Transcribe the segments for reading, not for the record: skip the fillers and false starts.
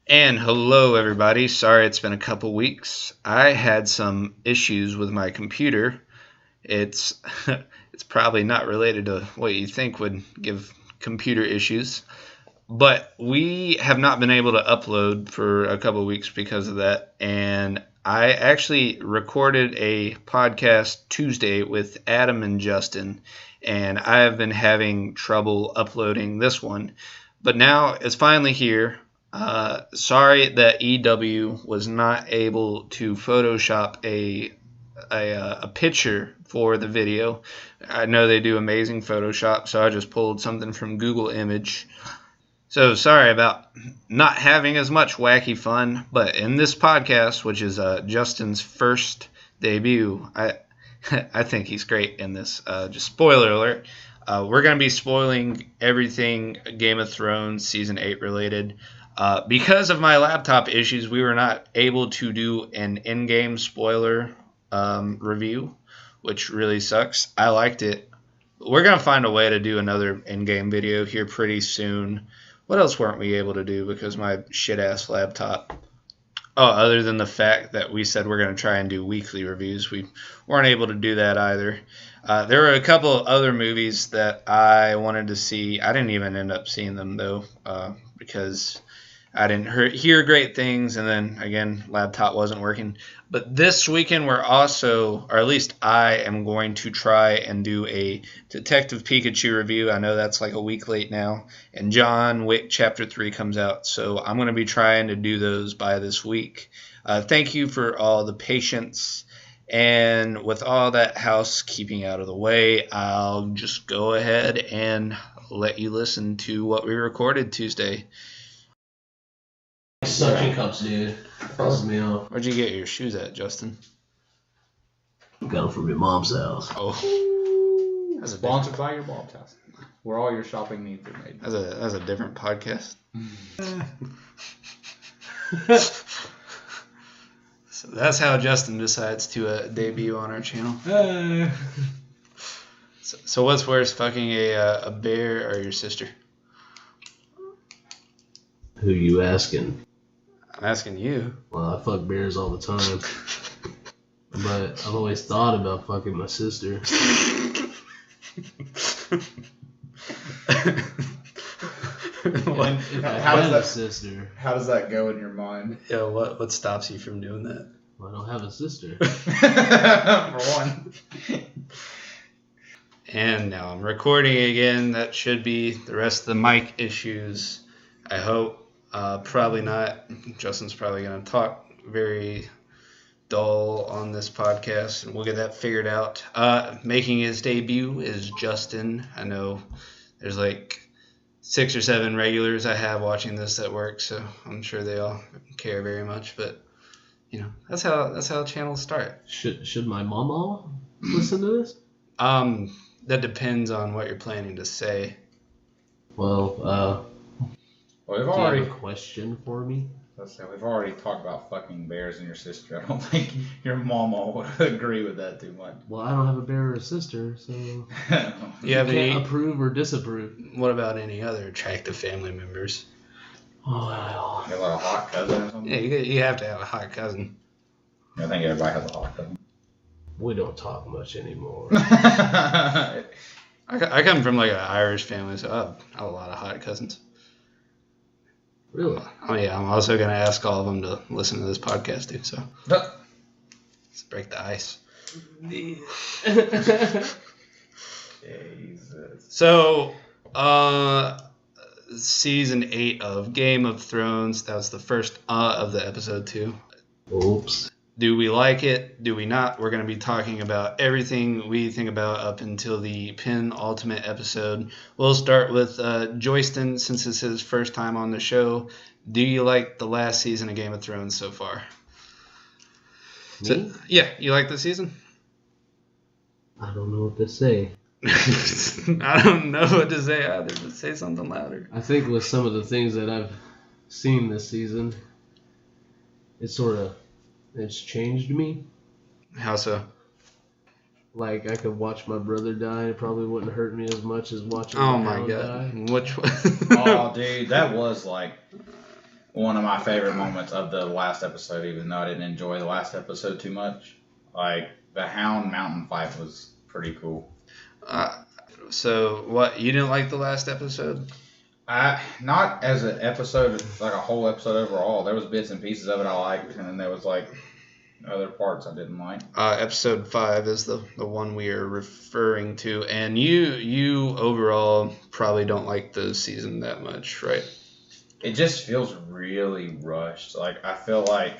And hello, everybody. Sorry it's been a couple weeks. I had some issues with my computer. It's it's probably not related to what you think would give computer issues, but we have not been able to upload for a couple weeks because of that. And I actually recorded a podcast Tuesday with Adam and Justin, and I have been having trouble uploading this one. But now it's finally here. Sorry that EW was not able to Photoshop a picture for the video. I know they do amazing Photoshop, so I just pulled something from Google Image. So sorry about not having as much wacky fun, but in this podcast, which is Justin's first debut, I think he's great in this. Just spoiler alert. We're going to be spoiling everything Game of Thrones Season 8 related. Because of my laptop issues, we were not able to do an in-game spoiler review, which really sucks. I liked it. We're going to find a way to do another in-game video here pretty soon. What else weren't we able to do because my shit-ass laptop? Oh, other than the fact that we said we're going to try and do weekly reviews, we weren't able to do that either. There were a couple of other movies that I wanted to see. I didn't even end up seeing them, though, because I didn't hear great things, and then, again, laptop wasn't working. But this weekend we're also, or at least I am going to try and do a Detective Pikachu review. I know that's like a week late now, and John Wick Chapter 3 comes out, so I'm going to be trying to do those by this week. Thank you for all the patience, and with all that housekeeping out of the way, I'll just go ahead and let you listen to what we recorded Tuesday. Suction cups, dude. Pisses me off. Where'd you get your shoes at, Justin? Got them from your mom's house. Oh, that's sponsored by your mom's house, where all your shopping needs are made. That's a different podcast. So that's how Justin decides to debut on our channel. So what's worse, fucking a bear or your sister? Who you asking? I'm asking you. Well, I fuck bears all the time. But I've always thought about fucking my sister. If I had a sister. How does that go in your mind? Yeah, what stops you from doing that? Well, I don't have a sister. For one. And now I'm recording again. That should be the rest of the mic issues. I hope. Probably not. Justin's probably going to talk very dull on this podcast, and we'll get that figured out. Making his debut is Justin. I know there's like 6 or 7 regulars I have watching this at work, so I'm sure they all care very much. But you know, that's how channels start. Should my mama listen to this? That depends on what you're planning to say. Well, We've do you already have a question for me? let's say we've already talked about fucking bears and your sister. I don't think your mama would agree with that too much. Well, I don't have a bear or a sister, so You have can't any? approve or disapprove. What about any other attractive family members? Oh, You got like a hot cousin or something? Yeah, you have to have a hot cousin. I think everybody has a hot cousin. we don't talk much anymore. I come from like an Irish family, so I have a lot of hot cousins. Really? Oh yeah, I'm also gonna ask all of them to listen to this podcast too. So let's break the ice. Jesus. So, season 8 of Game of Thrones. That was the first of the episode 2. Oops. Do we like it? Do we not? We're going to be talking about everything we think about up until the penultimate episode. We'll start with Joyston, since it's his first time on the show. Do you like the last season of Game of Thrones so far? Me? So, yeah, you like the season? I don't know what to say. I don't know what to say either, but say something louder. I think with some of the things that I've seen this season, it's changed me. How so? Like, I could watch my brother die, it probably wouldn't hurt me as much as watching Oh my my hound god. die. Which one? Oh, dude, that was like one of my favorite moments of the last episode, even though I didn't enjoy the last episode too much. Like, the Hound Mountain fight was pretty cool. So what? You didn't like the last episode? Not as an episode, like a whole episode overall. There was bits and pieces of it I liked, and then there was like other parts I didn't like. Episode 5 is the one we are referring to, and you overall probably don't like the season that much, right? It just feels really rushed. Like, I feel like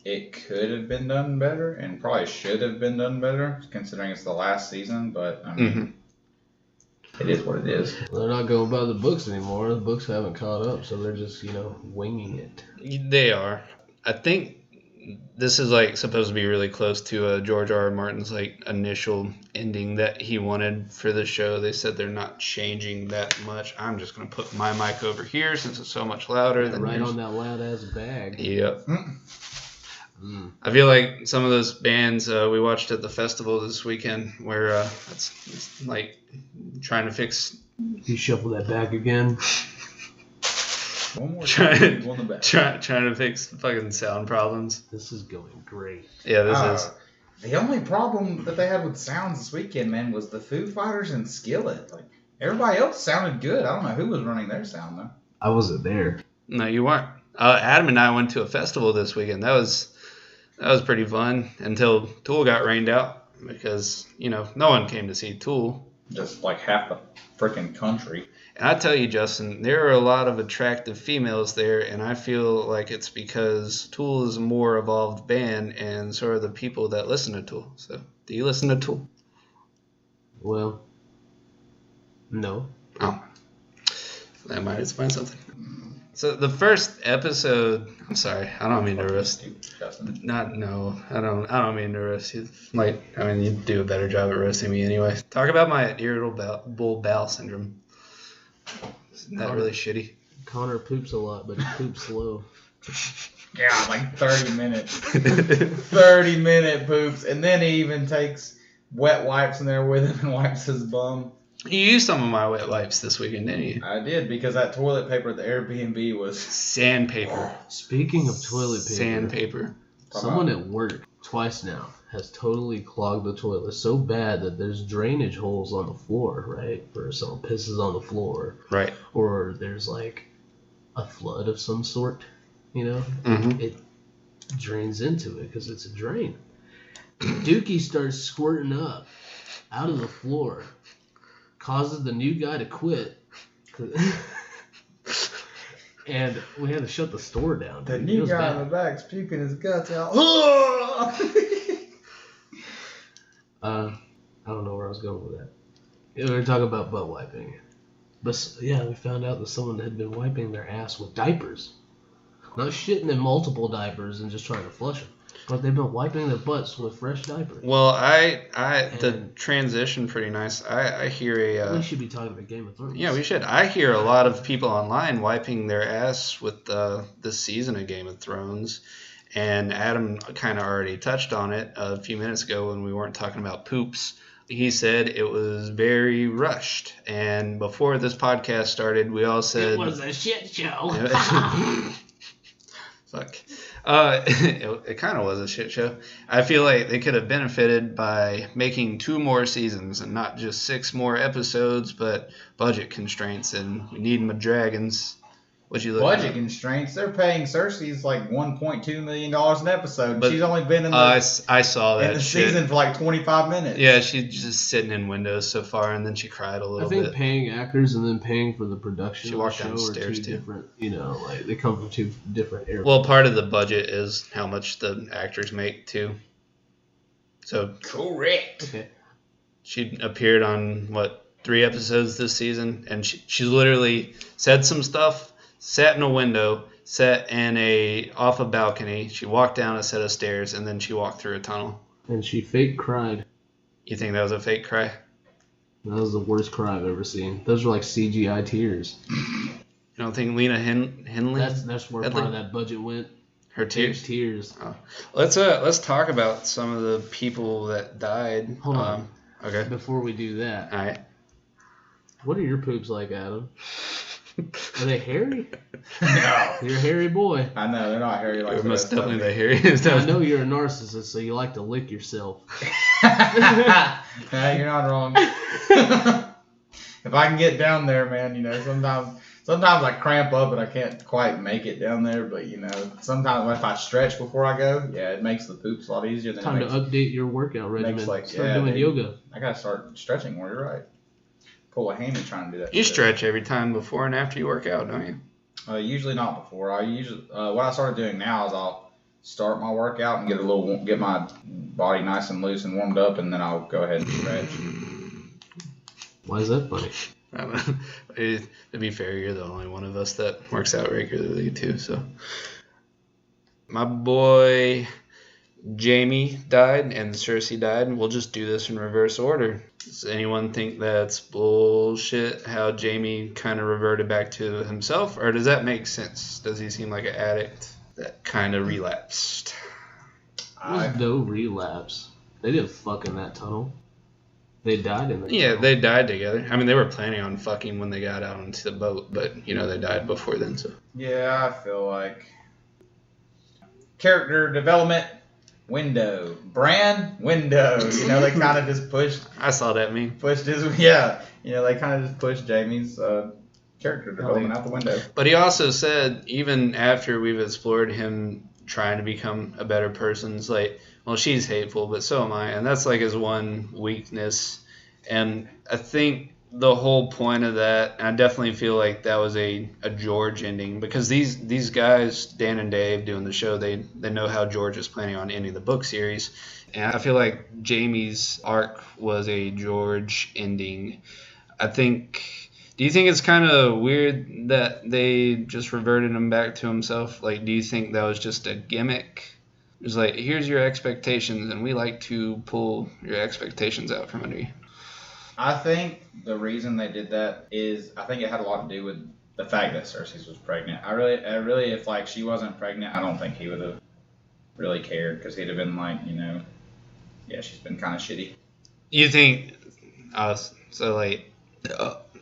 it could have been done better, and probably should have been done better, considering it's the last season, but I mean, It is what it is. They're not going by the books anymore. The books haven't caught up, so they're just, winging it. They are. I think this is like supposed to be really close to George R. R. Martin's like initial ending that he wanted for the show. They said they're not changing that much. I'm just gonna put my mic over here since it's so much louder than right yours. on that loud ass bag. Yep. I feel like some of those bands we watched at the festival this weekend where it's like trying to fix. You shuffle that back again. One more Trying time, on the back. to fix fucking sound problems. This is going great. Yeah, this is. The only problem that they had with sounds this weekend, man, was the Foo Fighters and Skillet. Like, everybody else sounded good. I don't know who was running their sound though. I wasn't there. No, you weren't. Adam and I went to a festival this weekend. That was pretty fun until Tool got rained out because no one came to see Tool. Just like half the freaking country. And I tell you, Justin, there are a lot of attractive females there, and I feel like it's because Tool is a more evolved band, and so are the people that listen to Tool. So, do you listen to Tool? Well, no. Oh. That might explain something. So, the first episode... I'm sorry, I don't mean to roast you. I don't mean to roast you. You do a better job at roasting me anyway. Talk about my irritable bowel syndrome. Isn't that really shitty? Connor poops a lot, but he poops slow. Yeah, like 30 minutes. 30-minute poops. And then he even takes wet wipes in there with him and wipes his bum. You used some of my wet wipes this weekend, didn't you? I did, because that toilet paper at the Airbnb was... Sandpaper. Speaking of toilet paper. Sandpaper. Someone at work, twice now, has totally clogged the toilet so bad that there's drainage holes on the floor, right? Where someone pisses on the floor. Right. Or there's like a flood of some sort, Mm-hmm. It drains into it because it's a drain. Dookie starts squirting up out of the floor. Causes the new guy to quit. And we had to shut the store down. The dude. new guy bad. in the back's puking his guts out. I don't know where I was going with that. Yeah, we were talking about butt wiping. But yeah, we found out that someone had been wiping their ass with diapers. Not shitting in multiple diapers and just trying to flush them. But they've been wiping their butts with fresh diapers. Well, the transition pretty nice. I hear we should be talking about Game of Thrones. Yeah, we should. I hear a lot of people online wiping their ass with this season of Game of Thrones. And Adam kind of already touched on it a few minutes ago when we weren't talking about poops. He said it was very rushed. And before this podcast started, we all said... It was a shit show. Fuck. It kind of was a shit show. I feel like they could have benefited by making 2 more seasons and not just 6 more episodes, but budget constraints and we need my dragons. What you look Budget constraints. They're paying Cersei's like $1.2 million an episode. But she's only been in the, I saw that in the shit. season for like 25 minutes. Yeah, she's just sitting in windows so far, and then she cried a little bit. I think paying actors and then paying for the production She of the walked show downstairs, are too. two different, like they come from 2 different areas. Well, part of the budget is how much the actors make, too. So Correct. Okay. she appeared on, 3 episodes this season, and she literally said some stuff, sat in a window, sat off a balcony. She walked down a set of stairs, and then she walked through a tunnel. And she fake cried. You think that was a fake cry? That was the worst cry I've ever seen. Those are like CGI tears. You don't think Lena Henley? That's where part of that budget went. Her tears. Tears. Oh. Let's talk about some of the people that died. Hold on. Okay. Before we do that, All right. what are your poops like, Adam? Are they hairy? No. You're a hairy boy. I know, they're not hairy like You're the most rest of definitely me. the hairiest. I know you're a narcissist, so you like to lick yourself. Yeah, you're not wrong. If I can get down there, man, sometimes I cramp up and I can't quite make it down there, but sometimes if I stretch before I go, yeah, it makes the poops a lot easier than Time to update your workout regimen. Start doing yoga. I gotta start stretching more, you're right. Pull a hammy trying to do that. You stretch every time before and after you work out, don't you? Usually not before. What I started doing now is I'll start my workout and get my body nice and loose and warmed up, and then I'll go ahead and stretch. Why is that funny? To be fair, you're the only one of us that works out regularly too. So, my boy Jamie died and Cersei died. We'll just do this in reverse order. Does anyone think that's bullshit? How Jamie kind of reverted back to himself, or does that make sense? Does he seem like an addict that kind of relapsed? There's no relapse. They didn't fuck in that tunnel. They died in the tunnel. They died together. I mean, they were planning on fucking when they got out onto the boat, but they died before then. So yeah, I feel like character development window, brand window. They kind of just pushed. I saw that meme. Pushed his they kind of just pushed Jamie's character development out the window. But he also said even after we've explored him trying to become a better person, it's like, well, she's hateful, but so am I. And that's like his one weakness. And I think the whole point of that, and I definitely feel like that was a George ending, because these guys, Dan and Dave doing the show, they know how George is planning on ending the book series. And I feel like Jamie's arc was a George ending. Do you think it's kind of weird that they just reverted him back to himself? Like, do you think that was just a gimmick? It was like, here's your expectations, and we like to pull your expectations out from under you. I think the reason they did that is, I think it had a lot to do with the fact that Cersei was pregnant. I really, if like she wasn't pregnant, I don't think he would have really cared, because he'd have been like, yeah, she's been kind of shitty. You think?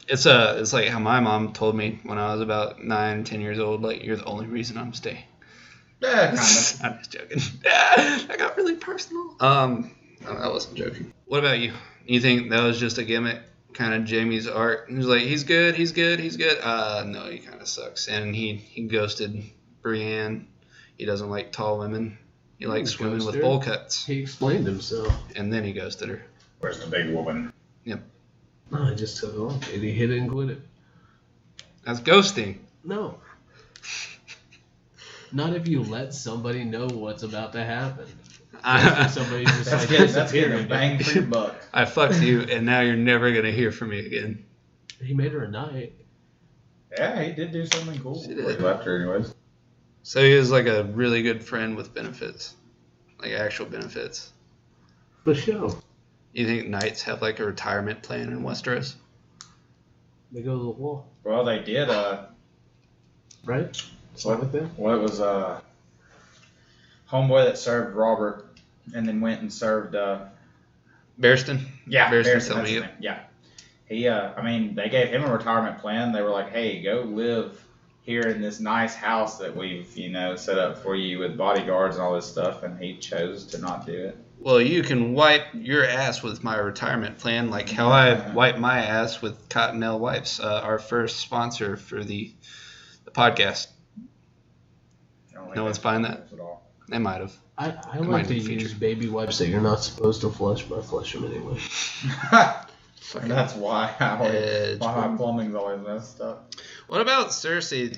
It's like how my mom told me when I was about 9-10 years old. Like, you're the only reason I'm staying. Yeah, kind of. I'm just joking. That got really personal. I wasn't joking. What about you? You think that was just a gimmick, kind of Jamie's arc? He was like, he's good. No, he kind of sucks. And he ghosted Brienne. He doesn't like tall women. He likes women with bowl cuts. He explained himself. And then he ghosted her. Where's the big woman? Yep. No, he just took it off. And he hit it and quit it. That's ghosting. No. Not if you let somebody know what's about to happen. Somebody just That's getting a bang for your buck. I fucked you, and now you're never going to hear from me again. He made her a knight. Yeah, he did do something cool. She Before did. he left her anyways. So he was like a really good friend with benefits. Like actual benefits. For sure. You think knights have like a retirement plan in Westeros? They go to the wall. Well, they did, right? Start with that? Well, it was homeboy that served Robert and then went and served Barristan? Yeah, Barristan, that's tell me. his name. Yeah. He they gave him a retirement plan. They were like, hey, go live here in this nice house that we've, set up for you with bodyguards and all this stuff, and he chose to not do it. Well, you can wipe your ass with my retirement plan, like how I wipe my ass with Cottonelle Wipes, our first sponsor for the podcast. No one's buying that? At all. They might have. I like to use baby wipes that you're not supposed to flush, but I flush them anyway. And that's why my plumbing's always messed up. What about Cersei?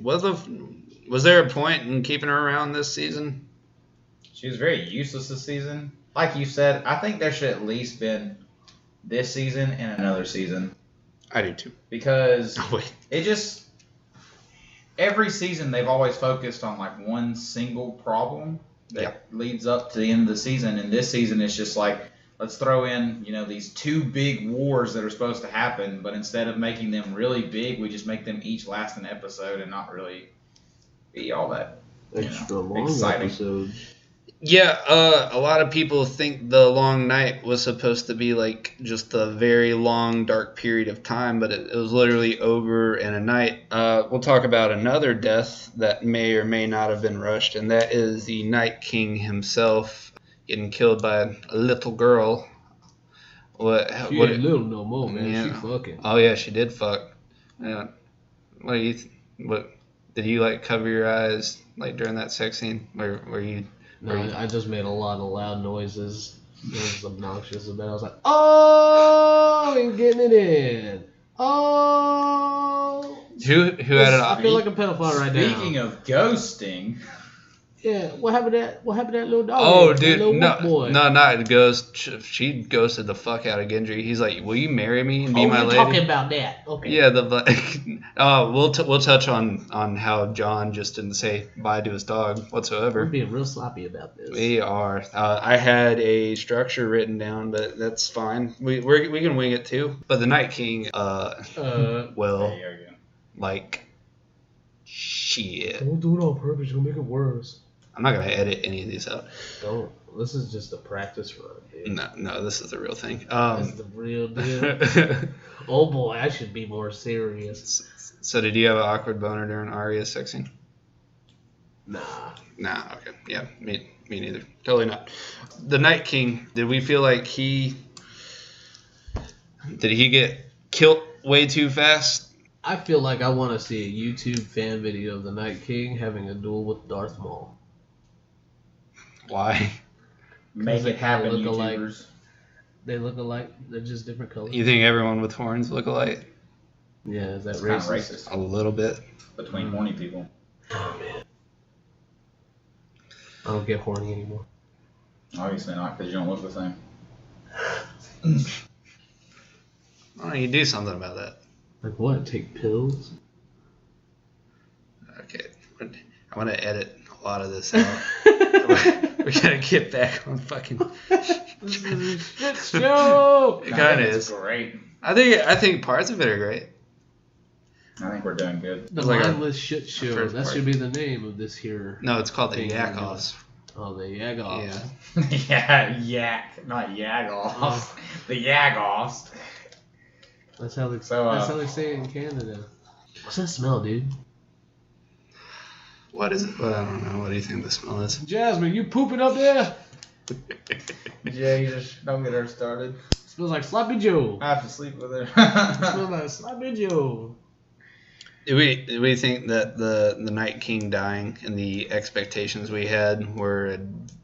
Was there a point in keeping her around this season? She was very useless this season. Like you said, I think there should at least been this season and another season. I do too. Because it just... Every season, they've always focused on like one single problem that leads up to the end of the season. And this season, it's just like, let's throw in, these two big wars that are supposed to happen. But instead of making them really big, we just make them each last an episode and not really be all that extra long exciting. episodes. Yeah, a lot of people think the long night was supposed to be like just a very long, dark period of time, but it was literally over in a night. We'll talk about another death that may or may not have been rushed, and that is the Night King himself getting killed by a little girl. She What? ain't little no more, man. Yeah. She fucking. Oh yeah, she did fuck. Yeah. What do you? What did you like? Cover your eyes like during that sex scene? Where you? No, I just made a lot of loud noises. It was obnoxious, but I was like, oh, and getting it in. Oh. Who had it? I feel like a pedophile right now. Speaking of ghosting. Yeah, what happened to that little dog? Oh, that dude, little no, boy? no, not Ghost. She ghosted the fuck out of Gendry. He's like, "Will you marry me and be my you're lady?" talking about that? Okay. Yeah, we'll touch on how John just didn't say bye to his dog whatsoever. We're being real sloppy about this. We are. I had a structure written down, but that's fine. We can wing it too. But the Night King, well, like, shit. Don't do it on purpose. You'll make it worse. I'm not gonna edit any of these out. Don't. This is just a practice run, dude. No, this is the real thing. That's the real deal. Oh boy, I should be more serious. So did you have an awkward boner during Arya's sex scene? Nah. Okay. Yeah, me neither. Totally not. The Night King, did we feel like did he get killed way too fast? I feel like I want to see a YouTube fan video of the Night King having a duel with Darth Maul. Why? Make it happen, look YouTubers. alike. They look alike. They're just different colors. You think everyone with horns look alike? Yeah, is that It's kind of racist? racist A little bit. between horny people. Oh man, I don't get horny anymore. Obviously not, because you don't look the same. Why don't you do something about that? Like what? Take pills? Okay. I want to edit a lot of this out. We gotta get back on fucking. This is a shit show. It kind of It's is. great. I think parts of it are great. I think we're doing good. The It's like our mindless shit show. first That part. should be the name of this here. No, it's called the Thing Yak we're doing. Offs. Oh, the Yagoffs. Yeah. Yeah, yak, not yagoffs. The yagoffs. That's how they. So, that's how they say it in Canada. What's that smell, dude? What is it? Well, I don't know. What do you think the smell is? Jasmine, you pooping up there? Yeah, you just don't get her started. Smells like Sloppy Joe. I have to sleep with her. Smells like Sloppy Joe. Do we think that the Night King dying and the expectations we had were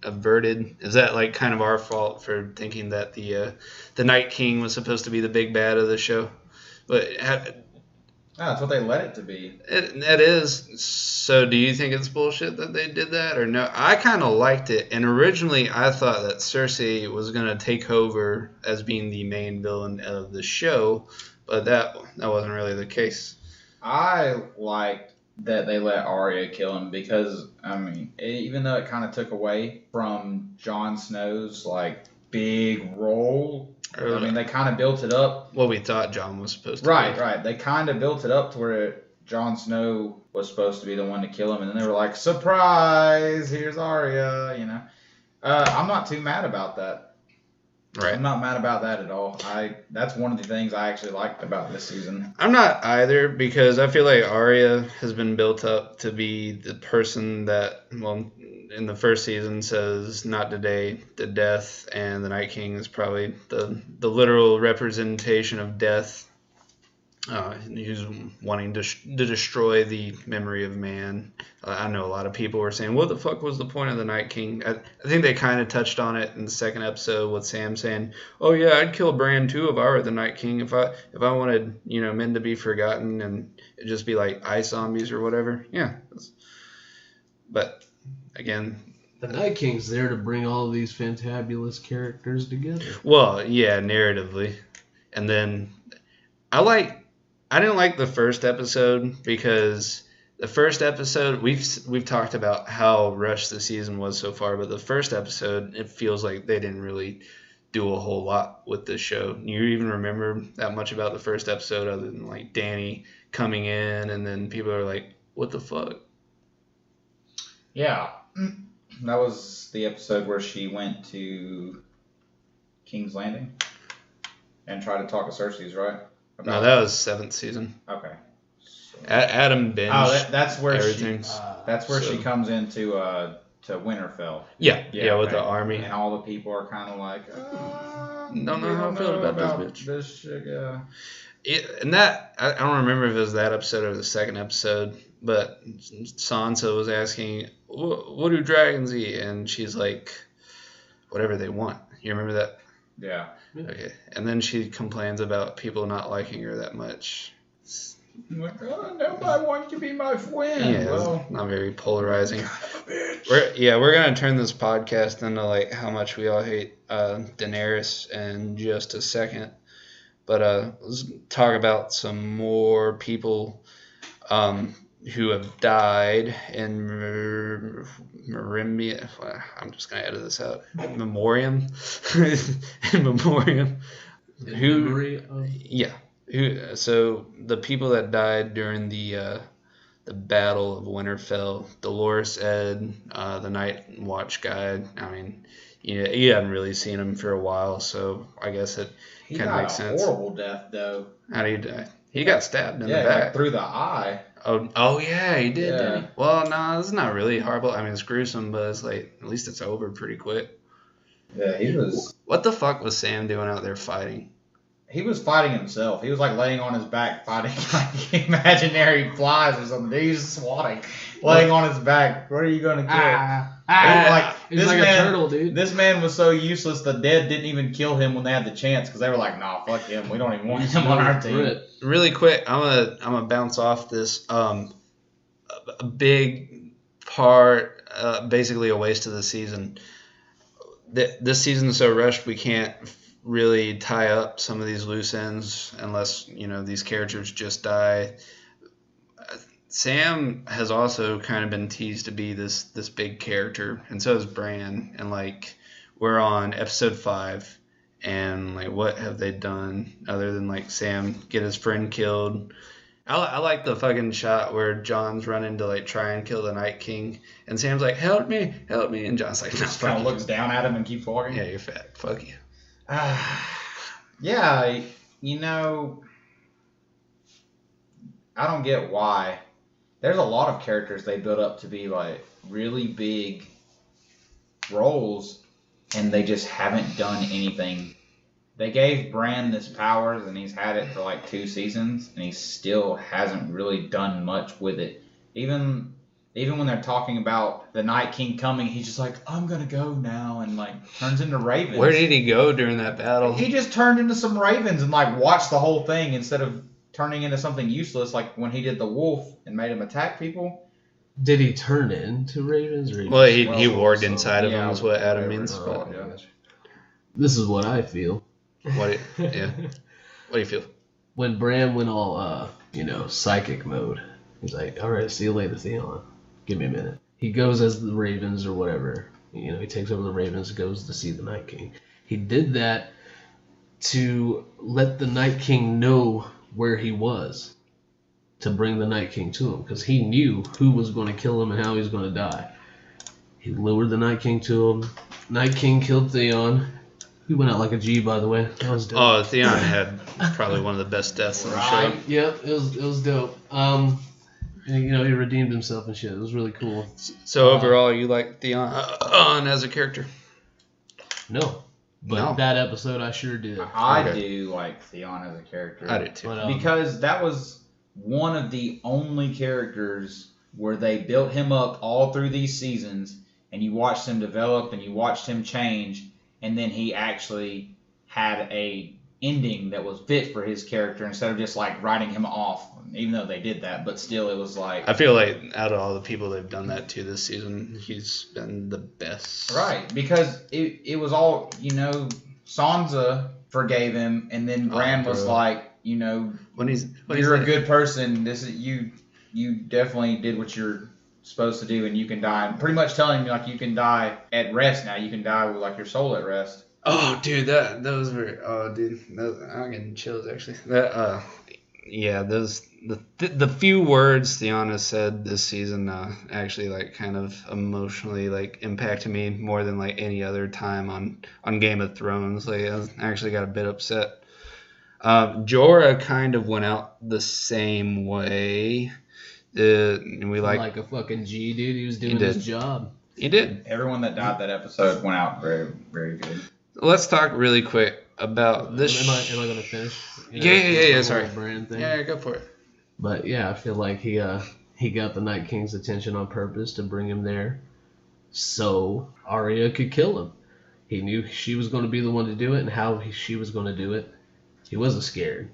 averted? Is that like kind of our fault for thinking that the Night King was supposed to be the big bad of the show? But That's what they let it to be. That is. So do you think it's bullshit that they did that or no? I kind of liked it, and originally I thought that Cersei was gonna take over as being the main villain of the show, but that wasn't really the case. I liked that they let Arya kill him because, I mean, even though it kind of took away from Jon Snow's, like, big role, I mean, they kind of built it up. What we thought Jon was supposed to Right, be. right. They kind of built it up to where Jon Snow was supposed to be the one to kill him, and then they were like, surprise, here's Arya, you know. I'm not too mad about that. Right. I'm not mad about that at all. That's one of the things I actually liked about this season. I'm not either because I feel like Arya has been built up to be the person that, well, in the first season says not today, the death, and the Night King is probably the literal representation of death. He's wanting to destroy the memory of man. I know a lot of people were saying, what the fuck was the point of the Night King? I think they kind of touched on it in the second episode with Sam saying, oh yeah, I'd kill Bran too if I were the Night King. If I wanted, men to be forgotten and it'd just be like ice zombies or whatever. Yeah. But again, The Night King's there to bring all of these fantabulous characters together. well, yeah, narratively. And then I didn't like the first episode because the first episode we've talked about how rushed the season was so far, but the first episode it feels like they didn't really do a whole lot with this show. You even remember that much about the first episode other than like Dany coming in and then people are like, what the fuck? Yeah. That was the episode where she went to King's Landing and tried to talk to Cersei's, right? No, that was 7th season. Okay. Adam binged. Oh, that's where everything. she comes into to Winterfell. Yeah, with the army. And all the people are kind of like, don't know how I feel about this bitch. This shit, yeah. And that, I don't remember if it was that episode or the second episode, but Sansa was asking, what do dragons eat? And she's like, whatever they want. You remember that? Yeah. Okay. And then she complains about people not liking her that much. Like, nobody wants to be my friend. Yeah, well, not very polarizing. bitch. We're gonna turn this podcast into like how much we all hate Daenerys in just a second. But let's talk about some more people who have died in Merimbia. I'm just gonna edit this out. Memoriam. In Memoriam. So the people that died during the Battle of Winterfell, Dolores Ed, the Night Watch guy. I mean, you hadn't really seen him for a while, so I guess it kind of makes sense. He died a horrible death, though. How did he die? He got stabbed in the back. Like through the eye. Oh yeah, he did, Yeah. didn't he? Well, no, it's not really horrible. I mean, it's gruesome, but it's like, at least it's over pretty quick. Yeah, he was... What the fuck was Sam doing out there fighting? He was fighting himself. He was like laying on his back fighting like imaginary flies or something. He was swatting, laying on his back. What are you going to kill? He's like a turtle, dude. This man was so useless, the dead didn't even kill him when they had the chance because they were like, nah, fuck him. We don't even want him on our team. Really quick, I'm gonna bounce off this. A big part, basically a waste of the season. This season is so rushed, we can't really tie up some of these loose ends unless these characters just die. Sam has also kind of been teased to be this big character, and so is Bran. And like, we're on episode 5, and like, what have they done other than like Sam get his friend killed? I like the fucking shot where Jon's running to like try and kill the Night King, and Sam's like, help me, and Jon's like, no, Just kind of looks down at him and keeps walking. Yeah, you're fat. Fuck you. Yeah, I don't get why. There's a lot of characters they built up to be like really big roles, and they just haven't done anything. They gave Bran this powers, and he's had it for like 2 seasons, and he still hasn't really done much with it. Even when they're talking about the Night King coming, he's just like, I'm gonna go now, and like turns into ravens. Where did he go during that battle? He just turned into some ravens and like watched the whole thing instead of turning into something useless, like when he did the wolf and made him attack people. Did he turn into ravens? Or he warged inside of him, is what Adam means. This is what I feel. What do you feel? When Bran went all, psychic mode, he's like, all right, see you later, Theon. Give me a minute. He goes as the Ravens or whatever. He takes over the Ravens, goes to see the Night King. He did that to let the Night King know where he was, to bring the Night King to him, because he knew who was going to kill him and how he was going to die. He lured the Night King to him. Night King killed Theon. He went out like a G, by the way. That was dope. Oh, Theon had probably one of the best deaths on the show. Yep, it was dope. And, he redeemed himself and shit. It was really cool. So overall, you like Theon as a character? No. But that episode, I sure did. I do like Theon as a character. I do too. Because that was one of the only characters where they built him up all through these seasons, and you watched him develop and you watched him change, and then he actually had a ending that was fit for his character instead of just like writing him off, even though they did that, but still it was like... I feel like out of all the people they've done that to this season, he's been the best. Right, because it was all, Sansa forgave him, and then Bran was like, when he's you're a good person, this is you definitely did what you're supposed to do, and you can die. And pretty much telling me like you can die at rest now. You can die with like your soul at rest. Oh, dude, that was very. Oh, dude, I'm getting chills actually. the few words Theana said this season actually like kind of emotionally like impacted me more than like any other time on Game of Thrones. Like I actually got a bit upset. Jorah kind of went out the same way. We like a fucking G, dude. He was doing his job. He did. Everyone that died that episode went out very, very good. Let's talk really quick about this. Am I going to finish? Yeah. Sorry. Brand thing? Yeah, go for it. But yeah, I feel like he got the Night King's attention on purpose to bring him there, so Arya could kill him. He knew she was going to be the one to do it, and how she was going to do it. He wasn't scared.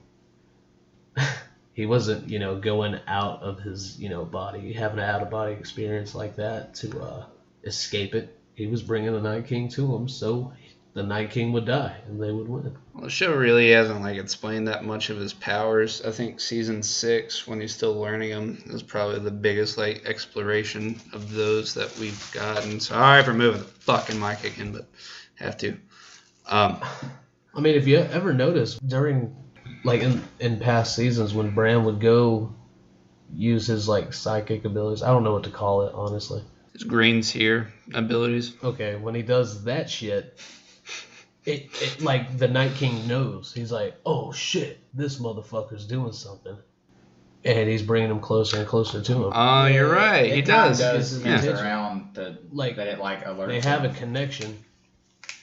He wasn't, going out of his, body, having an out-of-body experience like that to escape it. He was bringing the Night King to him, so the Night King would die, and they would win. Well, the show really hasn't, like, explained that much of his powers. I think Season 6, when he's still learning them, is probably the biggest, like, exploration of those that we've gotten. Sorry for moving the fucking mic again, but have to. I mean, if you ever noticed, during... like in past seasons when Bran would go use his like psychic abilities, I don't know what to call it, honestly. His green seer abilities. Okay, when he does that shit, it like the Night King knows. He's like, oh shit, this motherfucker's doing something. And he's bringing him closer and closer to him. Oh, you're right. He does. Around that it like alerts. They have a connection.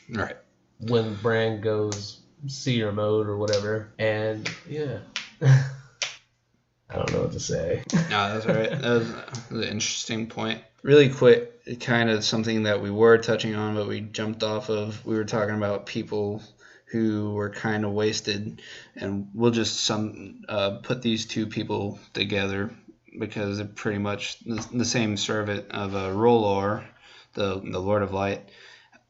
Right. When Bran goes seer mode or whatever, and yeah. I don't know what to say. No, that's all right. That was an interesting point. Really quick, kind of something that we were touching on, but we jumped off of. We were talking about people who were kind of wasted, and we'll just put these two people together because they're pretty much the same servant of Rolor, the Lord of Light.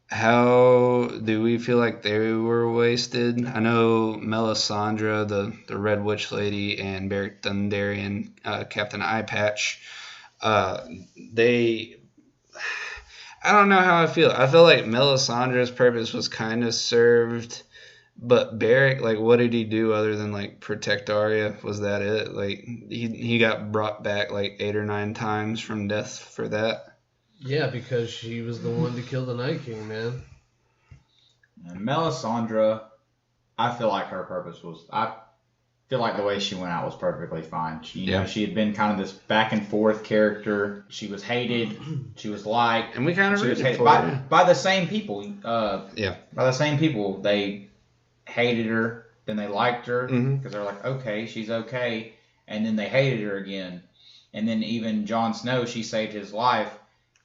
How do we feel like they were wasted? I know Melisandre, the Red Witch Lady, and Beric Dondarrion, Captain Eye Patch, I don't know how I feel. I feel like Melisandre's purpose was kind of served, but Beric, like, what did he do other than, like, protect Arya? Was that it? Like, he got brought back, like, 8 or 9 times from death for that? Yeah, because she was the one to kill the Night King, man. And Melisandre, I feel like her purpose was... I feel like the way she went out was perfectly fine. She had been kind of this back and forth character. She was hated. She was liked. And we kind of hated by the same people. By the same people. They hated her, then they liked her because they're like, okay, she's okay. And then they hated her again. And then even Jon Snow, she saved his life.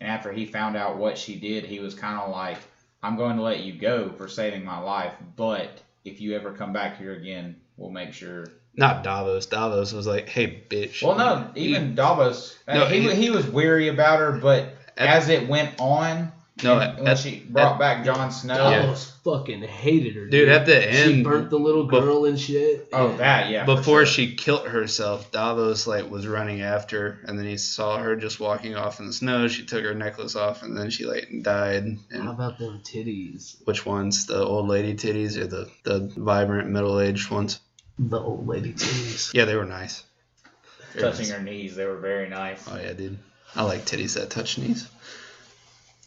And after he found out what she did, he was kind of like, I'm going to let you go for saving my life, but if you ever come back here again, we'll make sure. Not Davos. Davos was like, hey, bitch. Well, no, even Davos, he was weary about her, but as it went on, when she brought back Jon Snow. Davos fucking hated her. Dude, at the end. She burnt the little girl and shit. Oh, that, yeah. Before she killed herself, Davos, like, was running after her, and then he saw her just walking off in the snow. She took her necklace off, and then she, like, died. And how about them titties? Which ones? The old lady titties or the vibrant middle-aged ones? The old lady titties. Yeah, they were nice. Touching her knees, they were very nice. Oh, yeah, dude. I like titties that touch knees.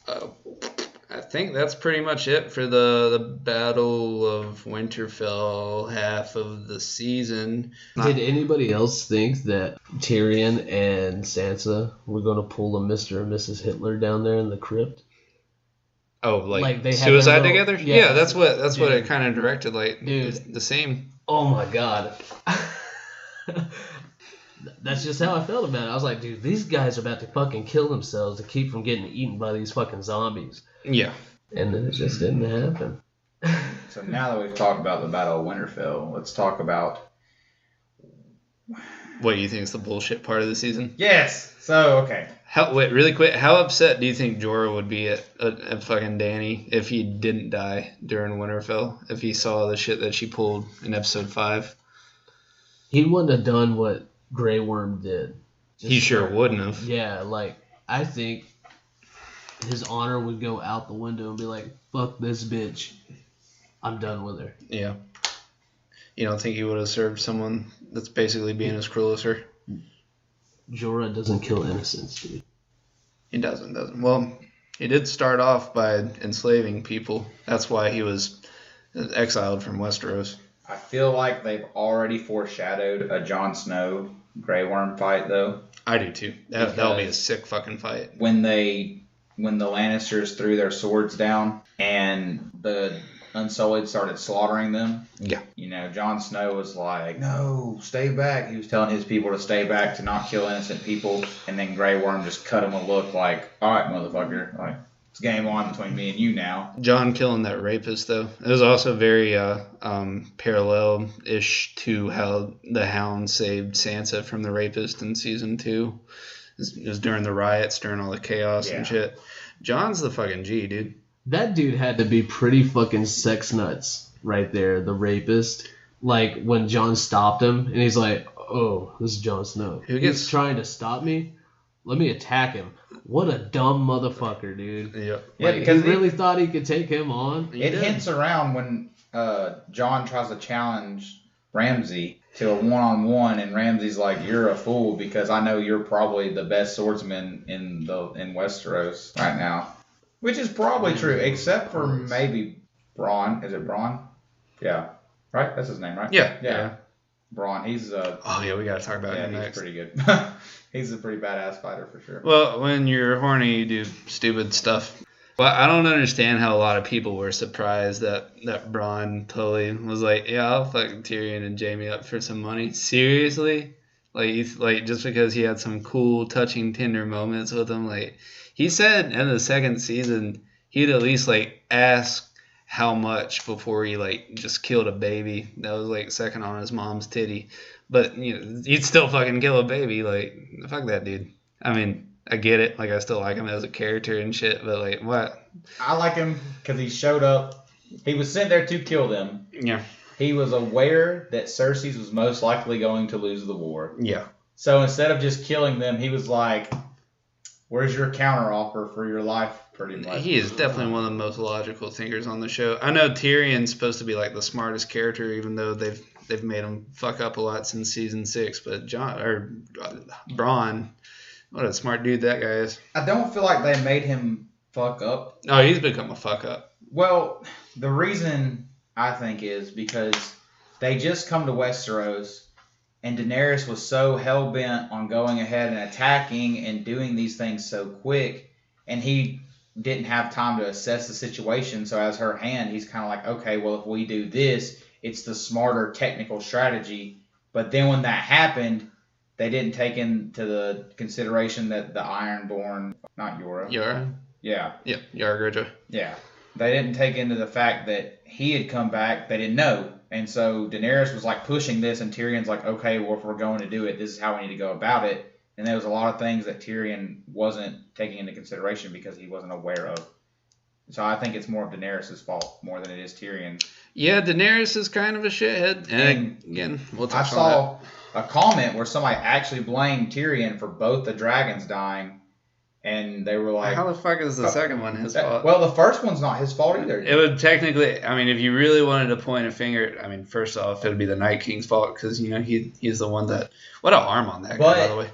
I think that's pretty much it for the Battle of Winterfell half of the season. Did anybody else think that Tyrion and Sansa were going to pull a Mr. and Mrs. Hitler down there in the crypt? Oh, like they suicide together? Yeah, that's what it kind of directed. Like, dude, the same. Oh my god. That's just how I felt about it. I was like, dude, these guys are about to fucking kill themselves to keep from getting eaten by these fucking zombies. Yeah. And then it just didn't happen. So now that we've talked about the Battle of Winterfell, let's talk about... What you think is the bullshit part of the season? Yes! So, okay. Wait, really quick. How upset do you think Jorah would be at fucking Dany if he didn't die during Winterfell? If he saw the shit that she pulled in episode 5? He wouldn't have done what Grey Worm did. He sure wouldn't have. Yeah, like, I think his honor would go out the window and be like, fuck this bitch. I'm done with her. Yeah. You don't think he would have served someone that's basically being as cruel as her? Jorah doesn't kill innocents, dude. He doesn't. Well, he did start off by enslaving people. That's why he was exiled from Westeros. I feel like they've already foreshadowed a Jon Snow Grey Worm fight, though. I do too. That'll be a sick fucking fight. When the Lannisters threw their swords down and the Unsullied started slaughtering them. Yeah. You know, Jon Snow was like, no, stay back. He was telling his people to stay back, to not kill innocent people. And then Grey Worm just cut him a look like, all right, motherfucker. Like, it's game on between me and you now. Jon killing that rapist, though. It was also very parallel-ish to how the Hound saved Sansa from the rapist in Season 2. It was during the riots, during all the chaos and shit. Jon's the fucking G, dude. That dude had to be pretty fucking sex nuts right there, the rapist. Like, when Jon stopped him, and he's like, oh, this is Jon Snow. He's trying to stop me? Let me attack him. What a dumb motherfucker, dude. Yep. Yeah, because he really thought he could take him on. It hints around when Jon tries to challenge Ramsay to a one-on-one, and Ramsay's like, you're a fool because I know you're probably the best swordsman in Westeros right now. Which is probably true, except for maybe Bronn. Is it Bronn? Yeah. Right? That's his name, right? Yeah. Bronn. He's oh yeah, we gotta talk about him next. He's pretty good. He's a pretty badass fighter for sure. Well, when you're horny, you do stupid stuff. Well, I don't understand how a lot of people were surprised that Bronn totally was like, yeah, I'll fuck Tyrion and Jaime up for some money. Seriously? Like just because he had some cool, touching, tender moments with him, like. He said in the second season he'd at least like ask how much before he like just killed a baby that was like second on his mom's titty. But you know, he'd still fucking kill a baby. Like, fuck that dude. I mean, I get it. Like, I still like him as a character and shit. But like, what? I like him because he showed up. He was sent there to kill them. Yeah. He was aware that Cersei was most likely going to lose the war. Yeah. So instead of just killing them, he was like, where's your counteroffer for your life, pretty much? He is definitely one of the most logical thinkers on the show. I know Tyrion's supposed to be like the smartest character, even though they've made him fuck up a lot since season 6. But Bronn, what a smart dude that guy is. I don't feel like they made him fuck up. Oh, he's become a fuck up. Well, the reason I think is because they just come to Westeros. And Daenerys was so hell-bent on going ahead and attacking and doing these things so quick, and he didn't have time to assess the situation. So as her hand, he's kind of like, okay, well, if we do this, it's the smarter technical strategy. But then when that happened, they didn't take into the consideration that the Ironborn, not Yara. Yara? Yeah. Yeah, Yara Greyjoy. Yeah. They didn't take into the fact that he had come back. They didn't know. And so Daenerys was like pushing this, and Tyrion's like, okay, well, if we're going to do it, this is how we need to go about it. And there was a lot of things that Tyrion wasn't taking into consideration because he wasn't aware of. So I think it's more of Daenerys' fault more than it is Tyrion's. Yeah, Daenerys is kind of a shithead. And again, we'll touch on that. I saw a comment where somebody actually blamed Tyrion for both the dragons dying. And they were like... How the fuck is the second one his fault? Well, the first one's not his fault either. It would technically... I mean, if you really wanted to point a finger... I mean, first off, it would be the Night King's fault because, you know, he's the one that... What an arm on that guy, by the way.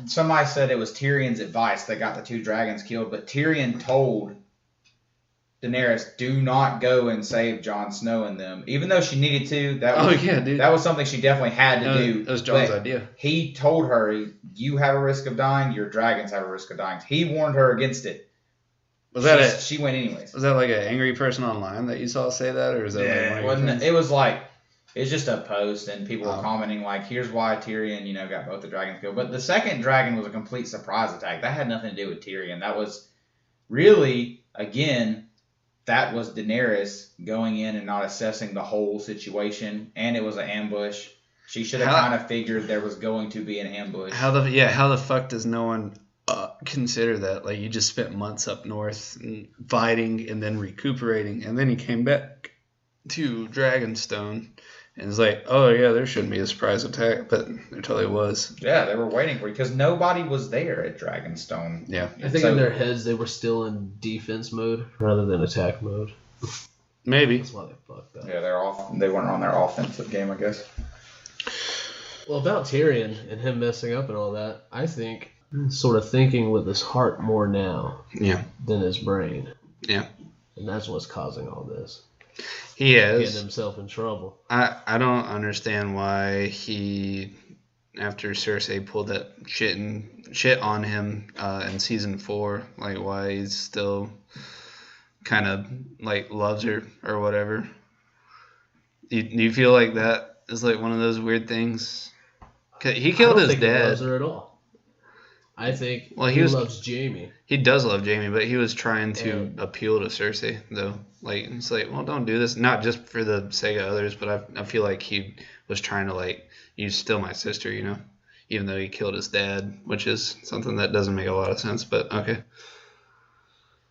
Somebody said it was Tyrion's advice that got the two dragons killed, but Tyrion told Daenerys, do not go and save Jon Snow and them. Even though she needed to, that was something she definitely had to do. That was Jon's idea. He told her, you have a risk of dying, your dragons have a risk of dying. He warned her against it. She went anyways. Was that like an angry person online that you saw say that? Or is that it was like, it's just a post and people were commenting like, here's why Tyrion, got both the dragons killed. But the second dragon was a complete surprise attack. That had nothing to do with Tyrion. That was really, again... That was Daenerys going in and not assessing the whole situation, and it was an ambush. She should have kind of figured there was going to be an ambush. How the fuck does no one consider that? Like, you just spent months up north fighting and then recuperating, and then he came back to Dragonstone and it's like, oh yeah, there shouldn't be a surprise attack, but there totally was. Yeah, they were waiting for you because nobody was there at Dragonstone. Yeah, I think in their heads they were still in defense mode rather than attack mode. Maybe. That's why they fucked up. Yeah, they weren't on their offensive game, I guess. Well, about Tyrion and him messing up and all that, I think sort of thinking with his heart more now than his brain. Yeah. And that's what's causing all this. He is. Getting himself in trouble. I don't understand why he, after Cersei pulled that shit on him in season 4, like why he's still kind of like loves her or whatever. Do you feel like that is like one of those weird things? 'Cause he killed his He dad. loves her at all. I think he loves Jaime. He does love Jaime, but he was trying to appeal to Cersei, though. Like, it's like, well, don't do this. Not just for the sake of others, but I feel like he was trying to, like, you're still my sister, you know? Even though he killed his dad, which is something that doesn't make a lot of sense, but okay.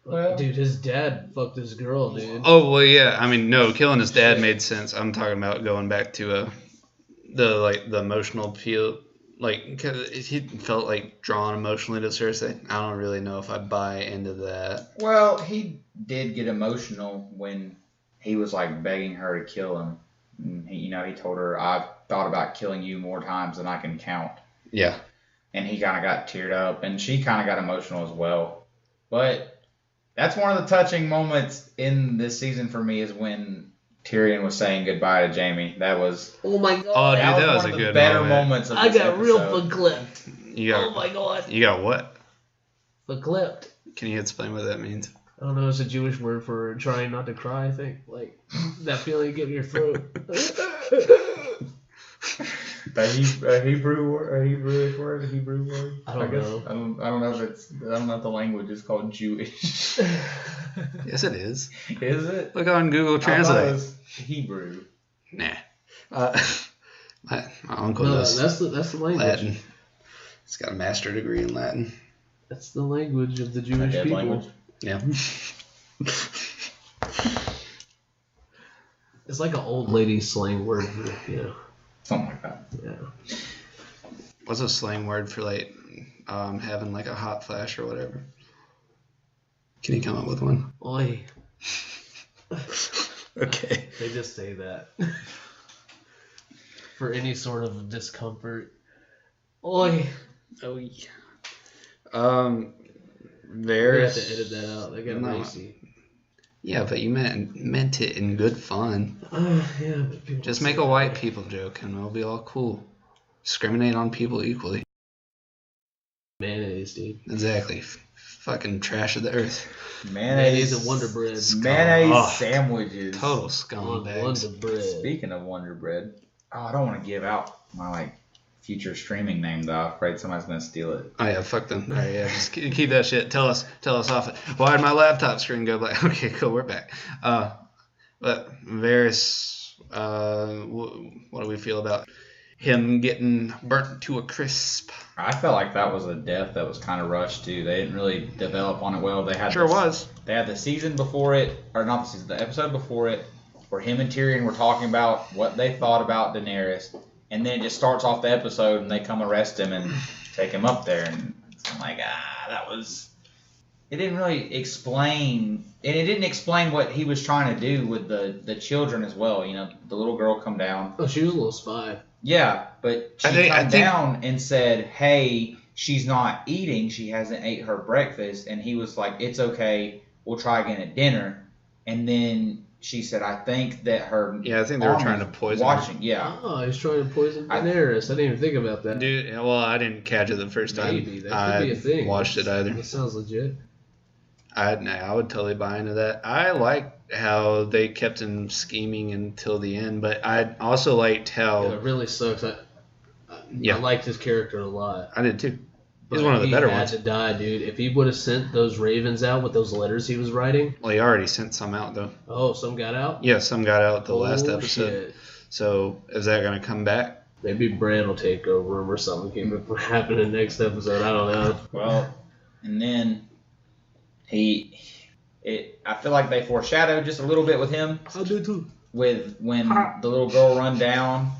Well, dude, his dad fucked his girl, dude. Oh, well, yeah. I mean, no, killing his dad made sense. I'm talking about going back to the emotional appeal. Like, 'cause he felt like drawn emotionally to Cersei. I don't really know if I buy into that. Well, he did get emotional when he was like begging her to kill him. And he told her, "I've thought about killing you more times than I can count." Yeah. And he kind of got teared up, and she kind of got emotional as well. But that's one of the touching moments in this season for me is when Tyrion was saying goodbye to Jaime. That was oh my god! Oh, dude, that was one a of the good better moment. moments of I this got real episode. verklempt. Oh my god! You got what? Verklempt. Can you explain what that means? I don't know. It's a Jewish word for trying not to cry. I think like that feeling you get in your throat. A Hebrew word. I don't know. I don't know if the language is called Jewish. Yes, it is. Is it? Look on Google I thought Translate. it was Hebrew. Nah. My uncle No, does that's the language. Latin. He's got a master's degree in Latin. That's the language of the Jewish Dead people. language. Yeah. It's like an old lady slang word, Something like that. Yeah. What's a slang word for like having like a hot flash or whatever? Can you come up with one? Oi. Okay. They just say that. For any sort of discomfort. Oi. Oh yeah. We There's. have to edit that out. They got racy. Yeah, but you meant it in good fun. Yeah, but people Just say make a that. white people joke and it'll be all cool. Discriminate on people equally. Mayonnaise, dude. Exactly. Fucking trash of the earth. Mayonnaise and Wonder Bread. Mayonnaise sandwiches. Total On scumbags. Wonder Bread. Speaking of Wonder Bread, I don't want to give out my future streaming name though. I'm afraid somebody's gonna steal it. Oh yeah, fuck them. All right, yeah, just keep that shit. Tell us off it. Why did my laptop screen go black? Okay, cool, we're back. But Varys, what do we feel about him getting burnt to a crisp? I felt like that was a death that was kind of rushed too. They didn't really develop on it well. They had They had the season before it, or not the season, the episode before it, where him and Tyrion were talking about what they thought about Daenerys, and then it just starts off the episode and they come arrest him and take him up there, and I'm like, that was. It didn't really explain, and it didn't explain what he was trying to do with the children as well. You know, the little girl come down. Oh, she was a little spy. Yeah, but she come down and said, hey, she's not eating. She hasn't ate her breakfast. And he was like, it's okay. We'll try again at dinner. And then she said, I think that her... Yeah, I think they were trying to poison her. Yeah. Oh, he was trying to poison Daenerys. I didn't even think about that. Dude, well, I didn't catch it the first time. Maybe. That could be a thing. Watched it either. That sounds legit. I would totally buy into that. I liked how they kept him scheming until the end, but I also liked how... Yeah, it really sucks. I liked his character a lot. I did too. He's one of the better ones. He had to die, dude. If he would have sent those ravens out with those letters he was writing... Well, he already sent some out, though. Oh, some got out? Yeah, some got out the last episode. Shit. So, is that going to come back? Maybe Bran will take over him or something. Keep happen in the next episode. I don't know. Well, and then... I feel like they foreshadowed just a little bit with him. I do too. With when the little girl run down,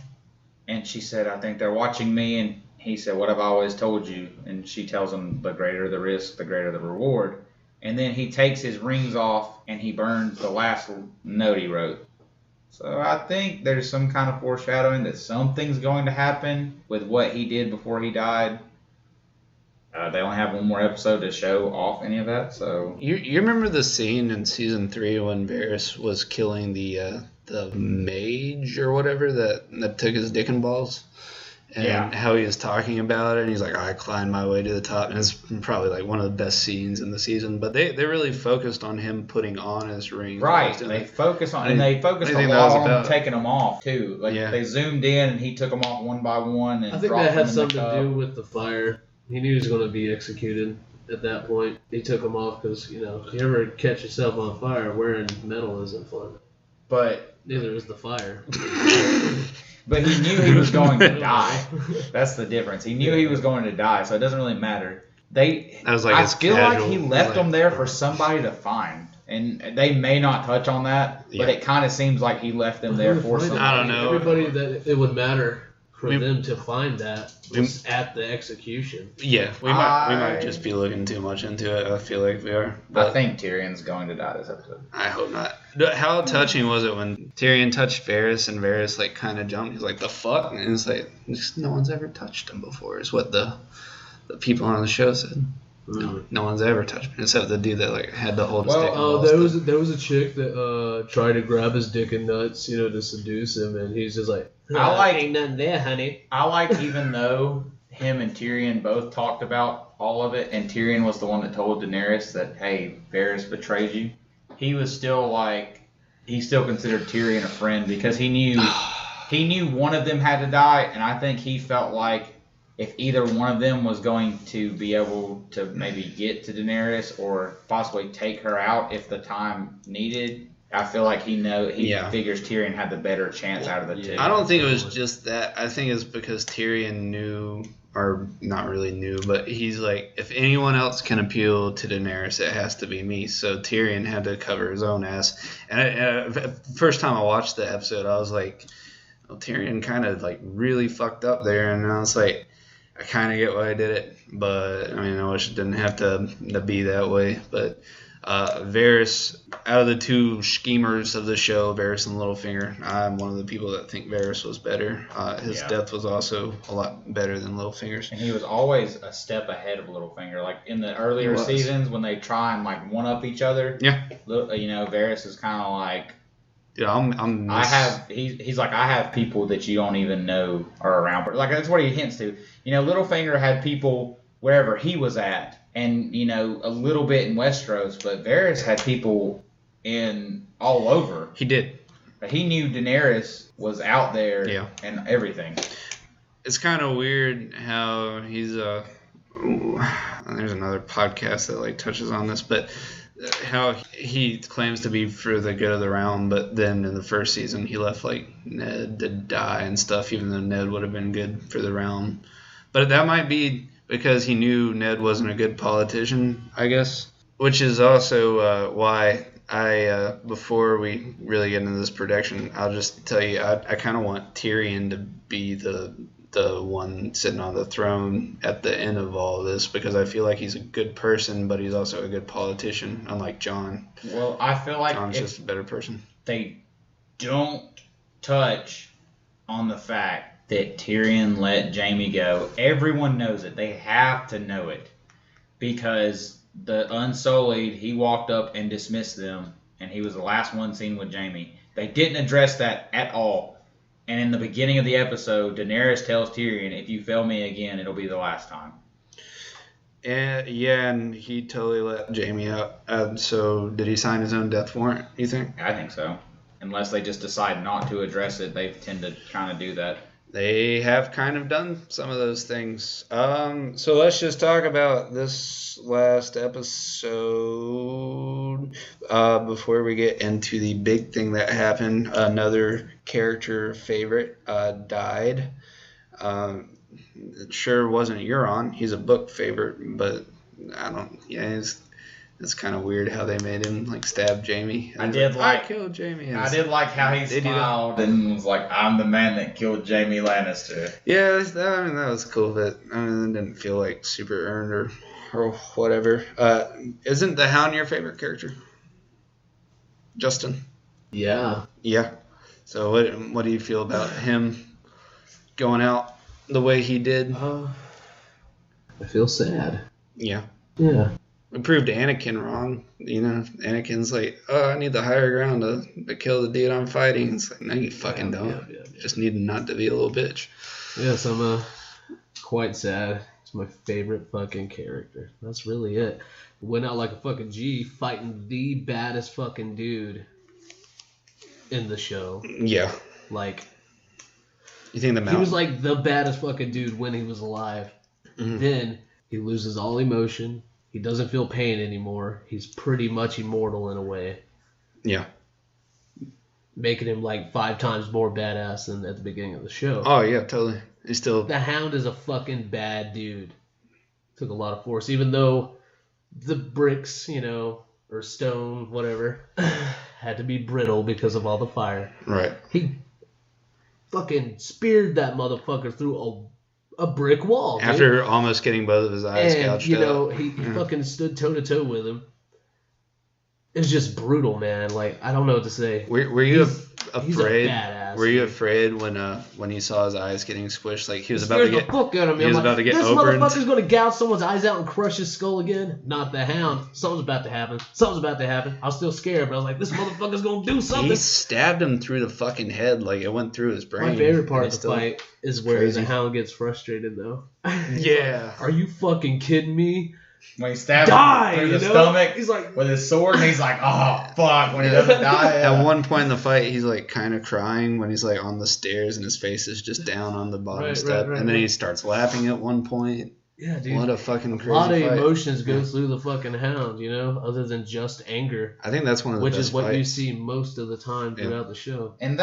and she said, I think they're watching me, and he said, what have I always told you? And she tells him, the greater the risk, the greater the reward. and then he takes his rings off and he burns the last note he wrote. So I think there's some kind of foreshadowing that something's going to happen with what he did before he died. They only have one more episode to show off any of that, so... You remember the scene in season 3 when Varys was killing the mage or whatever that took his dick and balls? And how he was talking about it, and he's like, I climbed my way to the top, and it's probably like one of the best scenes in the season. But they really focused on him putting on his ring. Right, they focused on, and they focused a lot on him taking them off too. Like they zoomed in, and he took them off one by one. And I think that had something to do with the fire. He knew he was going to be executed at that point. He took them off because you ever catch yourself on fire, wearing metal isn't fun. But neither is the fire. But he knew he was going to die. That's the difference. He knew he was going to die, so it doesn't really matter. I feel like he left them there for somebody to find. And they may not touch on that, but it kind of seems like he left them there for somebody. I don't know. Everybody that it would matter for them to find that was at the execution. Yeah, we might just be looking too much into it. I feel like we are. But I think Tyrion's going to die this episode. I hope not. How touching was it when Tyrion touched Varys and Varys like kind of jumped? He's like, the fuck? And it's like, no one's ever touched him before is what the people on the show said. No one's ever touched him except the dude that like had to hold his dick. There was a chick that tried to grab his dick and nuts, to seduce him, and he's just like, ain't nothing there, honey. I like even though him and Tyrion both talked about all of it, and Tyrion was the one that told Daenerys that, hey, Varys betrayed you. He was still he still considered Tyrion a friend because he knew one of them had to die, and I think he felt like if either one of them was going to be able to maybe get to Daenerys or possibly take her out if the time needed, I feel like he figures Tyrion had the better chance out of the two. I don't think it was just that. I think it's because Tyrion knew, or not really knew, but he's like, if anyone else can appeal to Daenerys, it has to be me. So Tyrion had to cover his own ass. And first time I watched the episode, I was like, well, Tyrion kind of like really fucked up there. And I was like, I kind of get why I did it, but I mean, I wish it didn't have to be that way. But Varys, out of the two schemers of the show, Varys and Littlefinger, I'm one of the people that think Varys was better. His death was also a lot better than Littlefinger's. And he was always a step ahead of Littlefinger. Like in the earlier seasons when they try and like one up each other, Varys is kind of like, dude, he's like, I have people that you don't even know are around. But like that's what he hints to. Littlefinger had people wherever he was at, and a little bit in Westeros, but Varys had people in all over. He did. But he knew Daenerys was out there and everything. It's kind of weird how he's there's another podcast that like touches on this, but how he claims to be for the good of the realm, but then in the first season he left like Ned to die and stuff, even though Ned would have been good for the realm. But that might be because he knew Ned wasn't a good politician, I guess, which is also why I, before we really get into this prediction, I'll just tell you, I kind of want Tyrion to be the one sitting on the throne at the end of all of this, because I feel like he's a good person, but he's also a good politician, unlike Jon. Well, I feel like Jon's just a better person. They don't touch on the fact that Tyrion let Jaime go. Everyone knows it. They have to know it. Because the Unsullied, he walked up and dismissed them, and he was the last one seen with Jaime. They didn't address that at all. And in the beginning of the episode, Daenerys tells Tyrion, if you fail me again, it'll be the last time. And he totally let Jaime out. So did he sign his own death warrant, you think? I think so. Unless they just decide not to address it, they tend to kind of do that. They have kind of done some of those things. So let's just talk about this last episode before we get into the big thing that happened. Another character favorite died. It sure wasn't Euron. He's a book favorite, but I don't. Yeah, it's kind of weird how they made him like stab Jaime. I killed Jaime. I did like how he smiled and was like, "I'm the man that killed Jaime Lannister." Yeah, that was cool, but it didn't feel like super earned or or whatever. Isn't the Hound your favorite character, Justin? Yeah. Yeah. So what do you feel about him going out the way he did? I feel sad. Yeah. Yeah. It proved Anakin wrong. You know, Anakin's like, oh, I need the higher ground to kill the dude I'm fighting. It's like, no, you fucking don't. Yeah. You just need not to be a little bitch. Yes, I'm quite sad. It's my favorite fucking character. That's really it. Went out like a fucking G fighting the baddest fucking dude in the show. Yeah. Like, you think the Mountain? He was like the baddest fucking dude when he was alive. Mm-hmm. Then he loses all emotion. He doesn't feel pain anymore. He's pretty much immortal in a way. Yeah. Making him like 5 times more badass than at the beginning of the show. Oh, yeah, totally. He's still... The Hound is a fucking bad dude. Took a lot of force. Even though the bricks, you know, or stone, whatever, had to be brittle because of all the fire. Right. He fucking speared that motherfucker through a brick wall, dude. After almost getting both of his eyes gouged out. You know, he fucking stood toe-to-toe with him. It's just brutal, man. Like, I don't know what to say. Were you afraid? He's a badass. Were you afraid when you saw his eyes getting squished? Like he was about to get. The fuck out of me. He was about to get this opened. This motherfucker's gonna gouge someone's eyes out and crush his skull again. Not the Hound. Something's about to happen. I was still scared, but I was like, this motherfucker's gonna do something. He stabbed him through the fucking head, like it went through his brain. My favorite part of the fight is where the Hound gets frustrated, though. Yeah. Like, are you fucking kidding me? When he stabs him through the stomach, he's like, with his sword, and he's like, "Oh fuck!" When he doesn't die. At one point in the fight, he's like kind of crying when he's like on the stairs, and his face is just down on the bottom step, and then he starts laughing at one point. Yeah, dude. What a fucking crazy fight. A lot of fight. emotions go through the fucking Hound, you know, other than just anger. I think that's one of the best best is what fights. you see most of the time throughout the show. And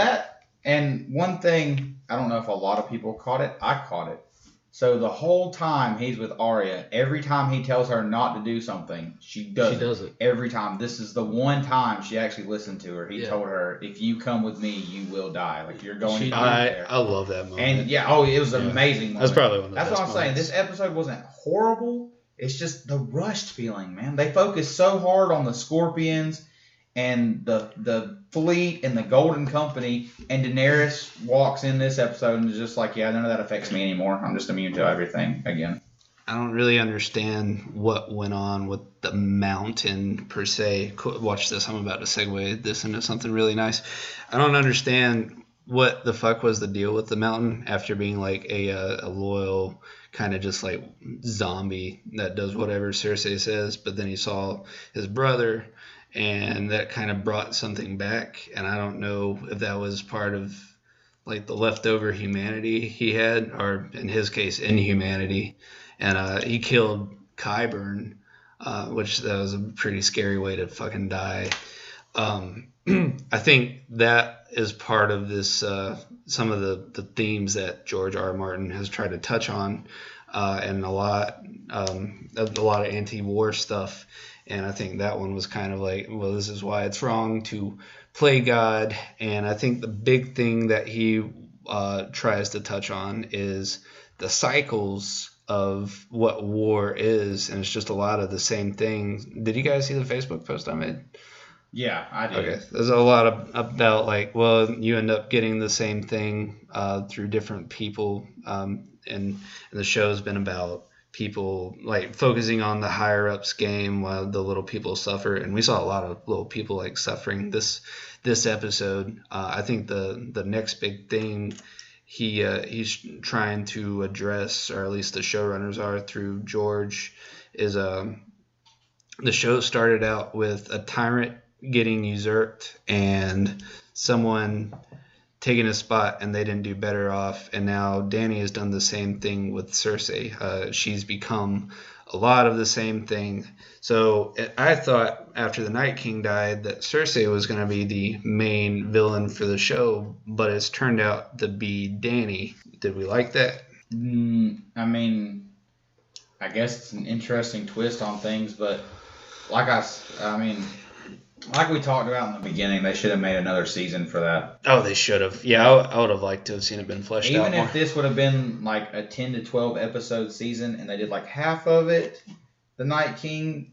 one thing, I don't know if a lot of people caught it. I caught it. So the whole time he's with Arya, every time he tells her not to do something, she does it. Every time. This is the one time she actually listened to her. He told her, if you come with me, you will die. Like, you're going to die there. I love that moment. And it was an amazing moment. That's probably one of the best best what I'm saying. This episode wasn't horrible. It's just the rushed feeling, man. They focused so hard on the Scorpions and the fleet and the Golden Company, and Daenerys walks in this episode and is just like, yeah, none of that affects me anymore. I'm just immune to everything again. I don't really understand what went on with the mountain per se. Watch this. I'm about to segue this into something really nice. I don't understand what the fuck was the deal with the mountain after being like a loyal kind of just like zombie that does whatever Cersei says, but then he saw his brother and that kind of brought something back, and I don't know if that was part of like the leftover humanity he had, or in his case inhumanity, and he killed Qyburn, which that was a pretty scary way to fucking die. I think that is part of this some of the themes that George R. R. Martin has tried to touch on, and a lot of anti-war stuff. And I think that one was kind of like, well, this is why it's wrong to play God. And I think the big thing that he tries to touch on is the cycles of what war is. And it's just a lot of the same things. Did you guys see the Facebook post I made? Yeah, I did. Okay. There's a lot about like, well, you end up getting the same thing through different people. And the show's been about people like focusing on the higher ups game while the little people suffer, and we saw a lot of little people like suffering this episode. I think the next big thing he's trying to address, or at least the showrunners are through George, is the show started out with a tyrant getting usurped and someone taking a spot, and they didn't do better off. And now Dany has done the same thing with Cersei. She's become a lot of the same thing. So I thought after the Night King died that Cersei was going to be the main villain for the show, but it's turned out to be Dany. Did we like that? I mean, I guess it's an interesting twist on things, but like we talked about in the beginning, they should have made another season for that. Oh, they should have. Yeah, I would have liked to have seen it been fleshed out more. Even if this would have been like a 10 to 12 episode season and they did like half of it, the Night King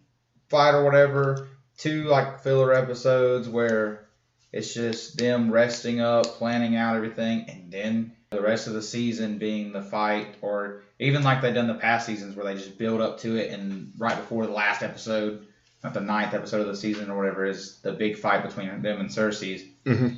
fight or whatever, 2 like filler episodes where it's just them resting up, planning out everything, and then the rest of the season being the fight, or even like they've done the past seasons where they just build up to it, and right before the last episode, not the 9th episode of the season or whatever, is the big fight between them and Cersei's. Mm-hmm.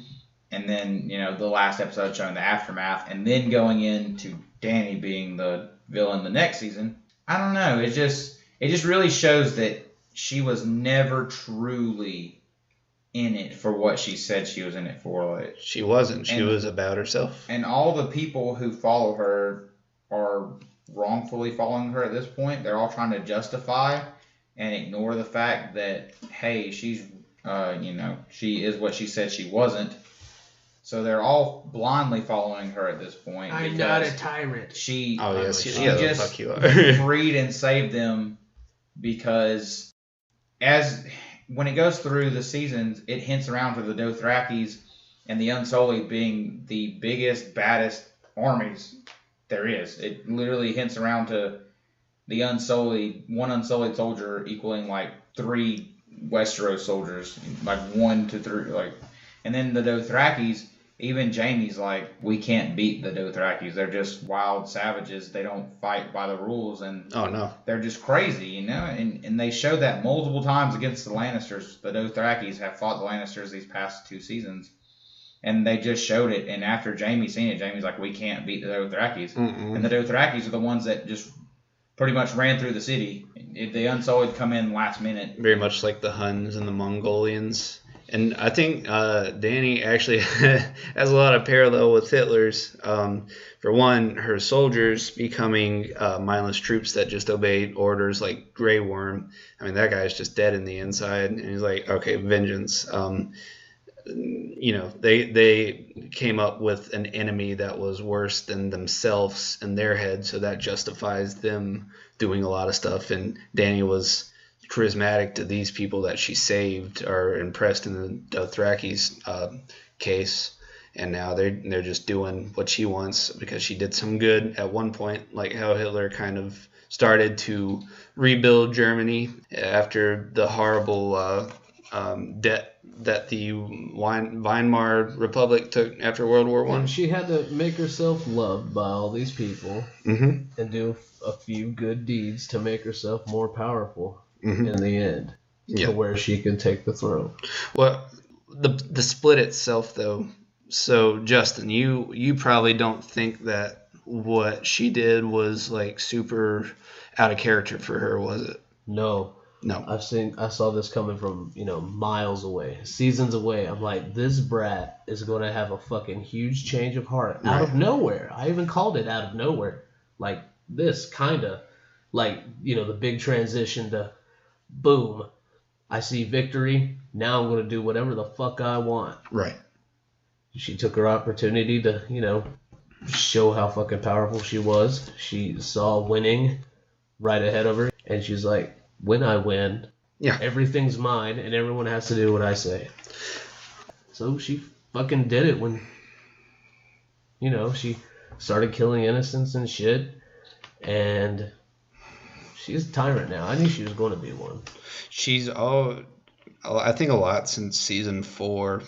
And then, the last episode showing the aftermath, and then going into Dany being the villain the next season. I don't know. It just really shows that she was never truly in it for what she said she was in it for. Like, she wasn't. She was about herself. And all the people who follow her are wrongfully following her at this point. They're all trying to justify and ignore the fact that, hey, she's, she is what she said she wasn't. So they're all blindly following her at this point. I'm not a tyrant. She just fuck you freed and saved them because when it goes through the seasons, it hints around to the Dothrakis and the Unsullied being the biggest, baddest armies there is. It literally hints around to the Unsullied, one Unsullied soldier equaling like 3 Westeros soldiers, like 1 to 3, like, and then the Dothrakis. Even Jaime's like, we can't beat the Dothrakis. They're just wild savages. They don't fight by the rules, and oh no, they're just crazy, And they showed that multiple times against the Lannisters. The Dothrakis have fought the Lannisters these past 2 seasons, and they just showed it. And after Jaime seen it, Jaime's like, we can't beat the Dothrakis. And the Dothrakis are the ones that just pretty much ran through the city. The Unsullied come in last minute. Very much like the Huns and the Mongolians. And I think Dany actually has a lot of parallel with Hitler's. For one, her soldiers becoming mindless troops that just obeyed orders like Grey Worm. I mean, that guy's just dead in the inside. And he's like, okay, vengeance. They came up with an enemy that was worse than themselves in their head. So that justifies them doing a lot of stuff. And Dany was charismatic to these people that she saved, are impressed in the Dothraki's case, and now they're just doing what she wants because she did some good at one point, like how Hitler kind of started to rebuild Germany after the horrible debt that the Weimar Republic took after World War I. She had to make herself loved by all these people and do a few good deeds to make herself more powerful. In the end, to where she can take the throne. Well, the split itself, though. So, Justin, you probably don't think that what she did was like super out of character for her, was it? No. I saw this coming from miles away, seasons away. I'm like, this brat is going to have a fucking huge change of heart out of nowhere. I even called it out of nowhere, like this kind of, like the big transition to. Boom. I see victory. Now I'm going to do whatever the fuck I want. Right. She took her opportunity to, show how fucking powerful she was. She saw winning right ahead of her. And she's like, when I win, everything's mine and everyone has to do what I say. So she fucking did it when, she started killing innocents and shit. And she's a tyrant now. I knew she was going to be one. She's I think a lot since season 4,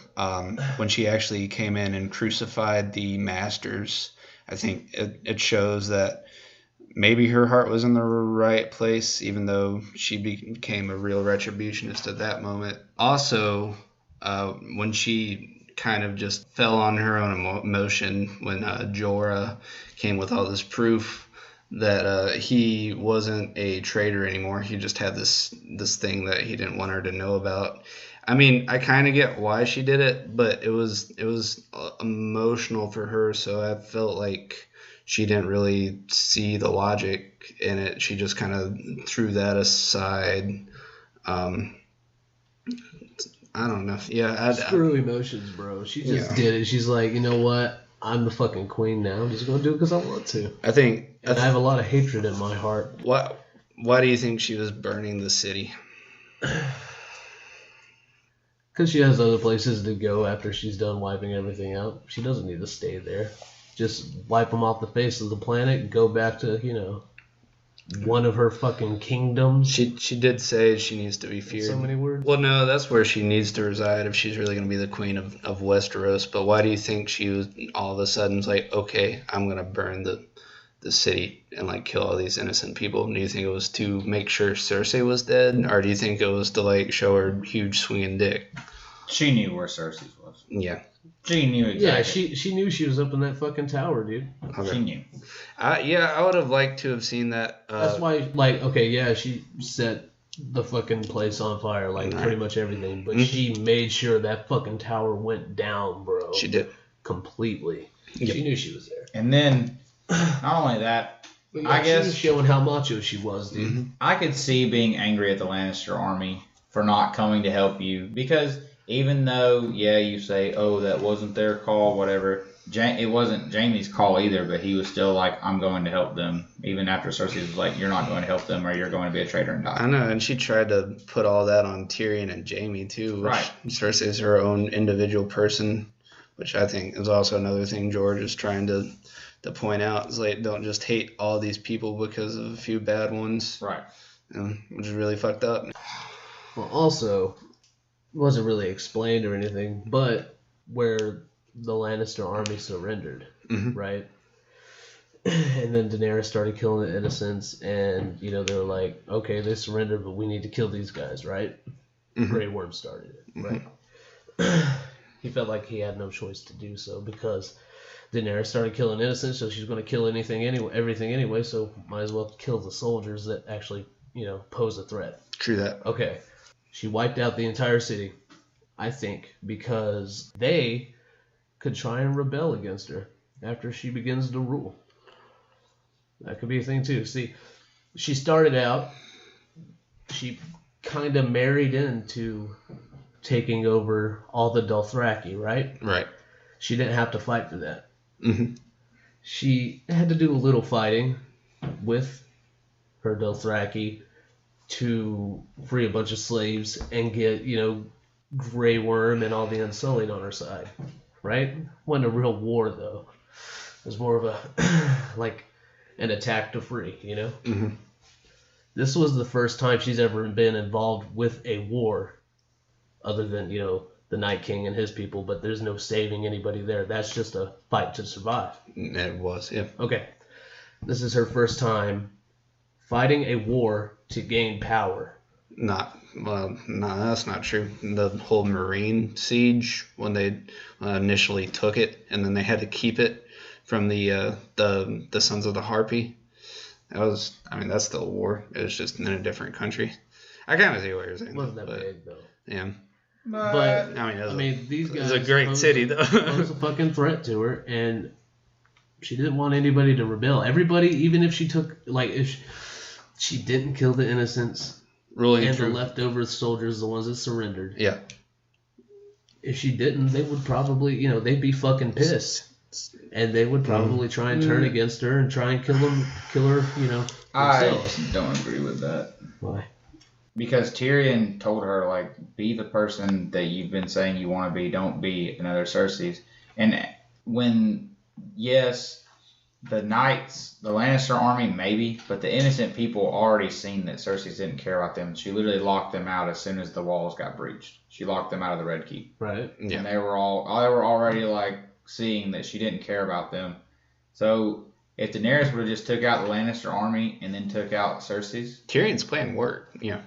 when she actually came in and crucified the masters. I think it shows that maybe her heart was in the right place, even though she became a real retributionist at that moment. Also, when she kind of just fell on her own emotion when Jorah came with all this proof that he wasn't a traitor anymore. He just had this thing that he didn't want her to know about. I mean, I kind of get why she did it, but it was emotional for her, so I felt like she didn't really see the logic in it. She just kind of threw that aside. I don't know. Yeah, screw emotions, bro. She just did it. She's like, you know what? I'm the fucking queen now. I'm just going to do it because I want to. I think... And I have a lot of hatred in my heart. Why do you think she was burning the city? Because she has other places to go after she's done wiping everything out. She doesn't need to stay there. Just wipe them off the face of the planet and go back to, one of her fucking kingdoms. She did say she needs to be feared. So many words. Well, no, that's where she needs to reside if she's really going to be the queen of Westeros. But why do you think she was all of a sudden like, okay, I'm going to burn the city and like kill all these innocent people? Do you think it was to make sure Cersei was dead, or do you think it was to like show her huge swinging dick? She knew where Cersei was. Yeah. She knew exactly. Yeah, she knew she was up in that fucking tower, dude. Okay. She knew. Yeah, I would have liked to have seen that. That's why, like, okay, yeah, she set the fucking place on fire, like, pretty much everything, but she made sure that fucking tower went down, bro. She did. Completely. Yep. She knew she was there. And then, not only that, But, I guess she was showing how macho she was, dude. Mm-hmm. I could see being angry at the Lannister army for not coming to help you, because even though, yeah, you say, oh, that wasn't their call, whatever, it wasn't Jaime's call either, but he was still like, I'm going to help them, even after Cersei was like, you're not going to help them, or you're going to be a traitor and die. I know, and she tried to put all that on Tyrion and Jaime too. Which Right. Cersei is her own individual person, which I think is also another thing George is trying to point out. Is like, don't just hate all these people because of a few bad ones. Right. Which is really fucked up. Well, also, wasn't really explained or anything, but where the Lannister army surrendered, right? And then Daenerys started killing the innocents, and, you know, they were like, okay, they surrendered, but we need to kill these guys, right? Grey Worm started it, right? He felt like he had no choice to do so because Daenerys started killing innocents, so she's going to kill everything anyway, so might as well kill the soldiers that actually, you know, pose a threat. True that. Okay. She wiped out the entire city, I think, because they could try and rebel against her after she begins to rule. That could be a thing too. See, she started out, she kind of married into taking over all the Dothraki, right? Right. She didn't have to fight for that. Mm-hmm. She had to do a little fighting with her Dothraki to free a bunch of slaves and get, you know, Grey Worm and all the Unsullied on her side, right? Wasn't a real war, though. It was more of a, like, an attack to free, you know? Mm-hmm. This was the first time she's ever been involved with a war, other than, you know, the Night King and his people, but there's no saving anybody there. That's just a fight to survive. It was, yeah. Okay. This is her first time fighting a war to gain power. No, that's not true. The whole Marine siege, when they initially took it, and then they had to keep it from the Sons of the Harpy. That's still a war. It was just in a different country. I kind of see what you're saying. It wasn't that big, though. Yeah. But these guys. It's a great city, though. It was a fucking threat to her, and she didn't want anybody to rebel. Everybody, even if she took, if she didn't kill the innocents Ruling and through. the leftover soldiers, the ones that surrendered. Yeah. If she didn't, they would probably, they'd be fucking pissed. And they would probably try and turn against her and try and kill her, themselves. I don't agree with that. Why? Because Tyrion told her, like, be the person that you've been saying you want to be. Don't be another Cersei's. And when, yes, the knights, the Lannister army, maybe, but the innocent people already seen that Cersei didn't care about them. She literally locked them out as soon as the walls got breached. She locked them out of the Red Keep. Right. Yeah. And they were already, like, seeing that she didn't care about them. So if Daenerys would have just took out the Lannister army and then took out Cersei's. Tyrion's plan worked. Yeah.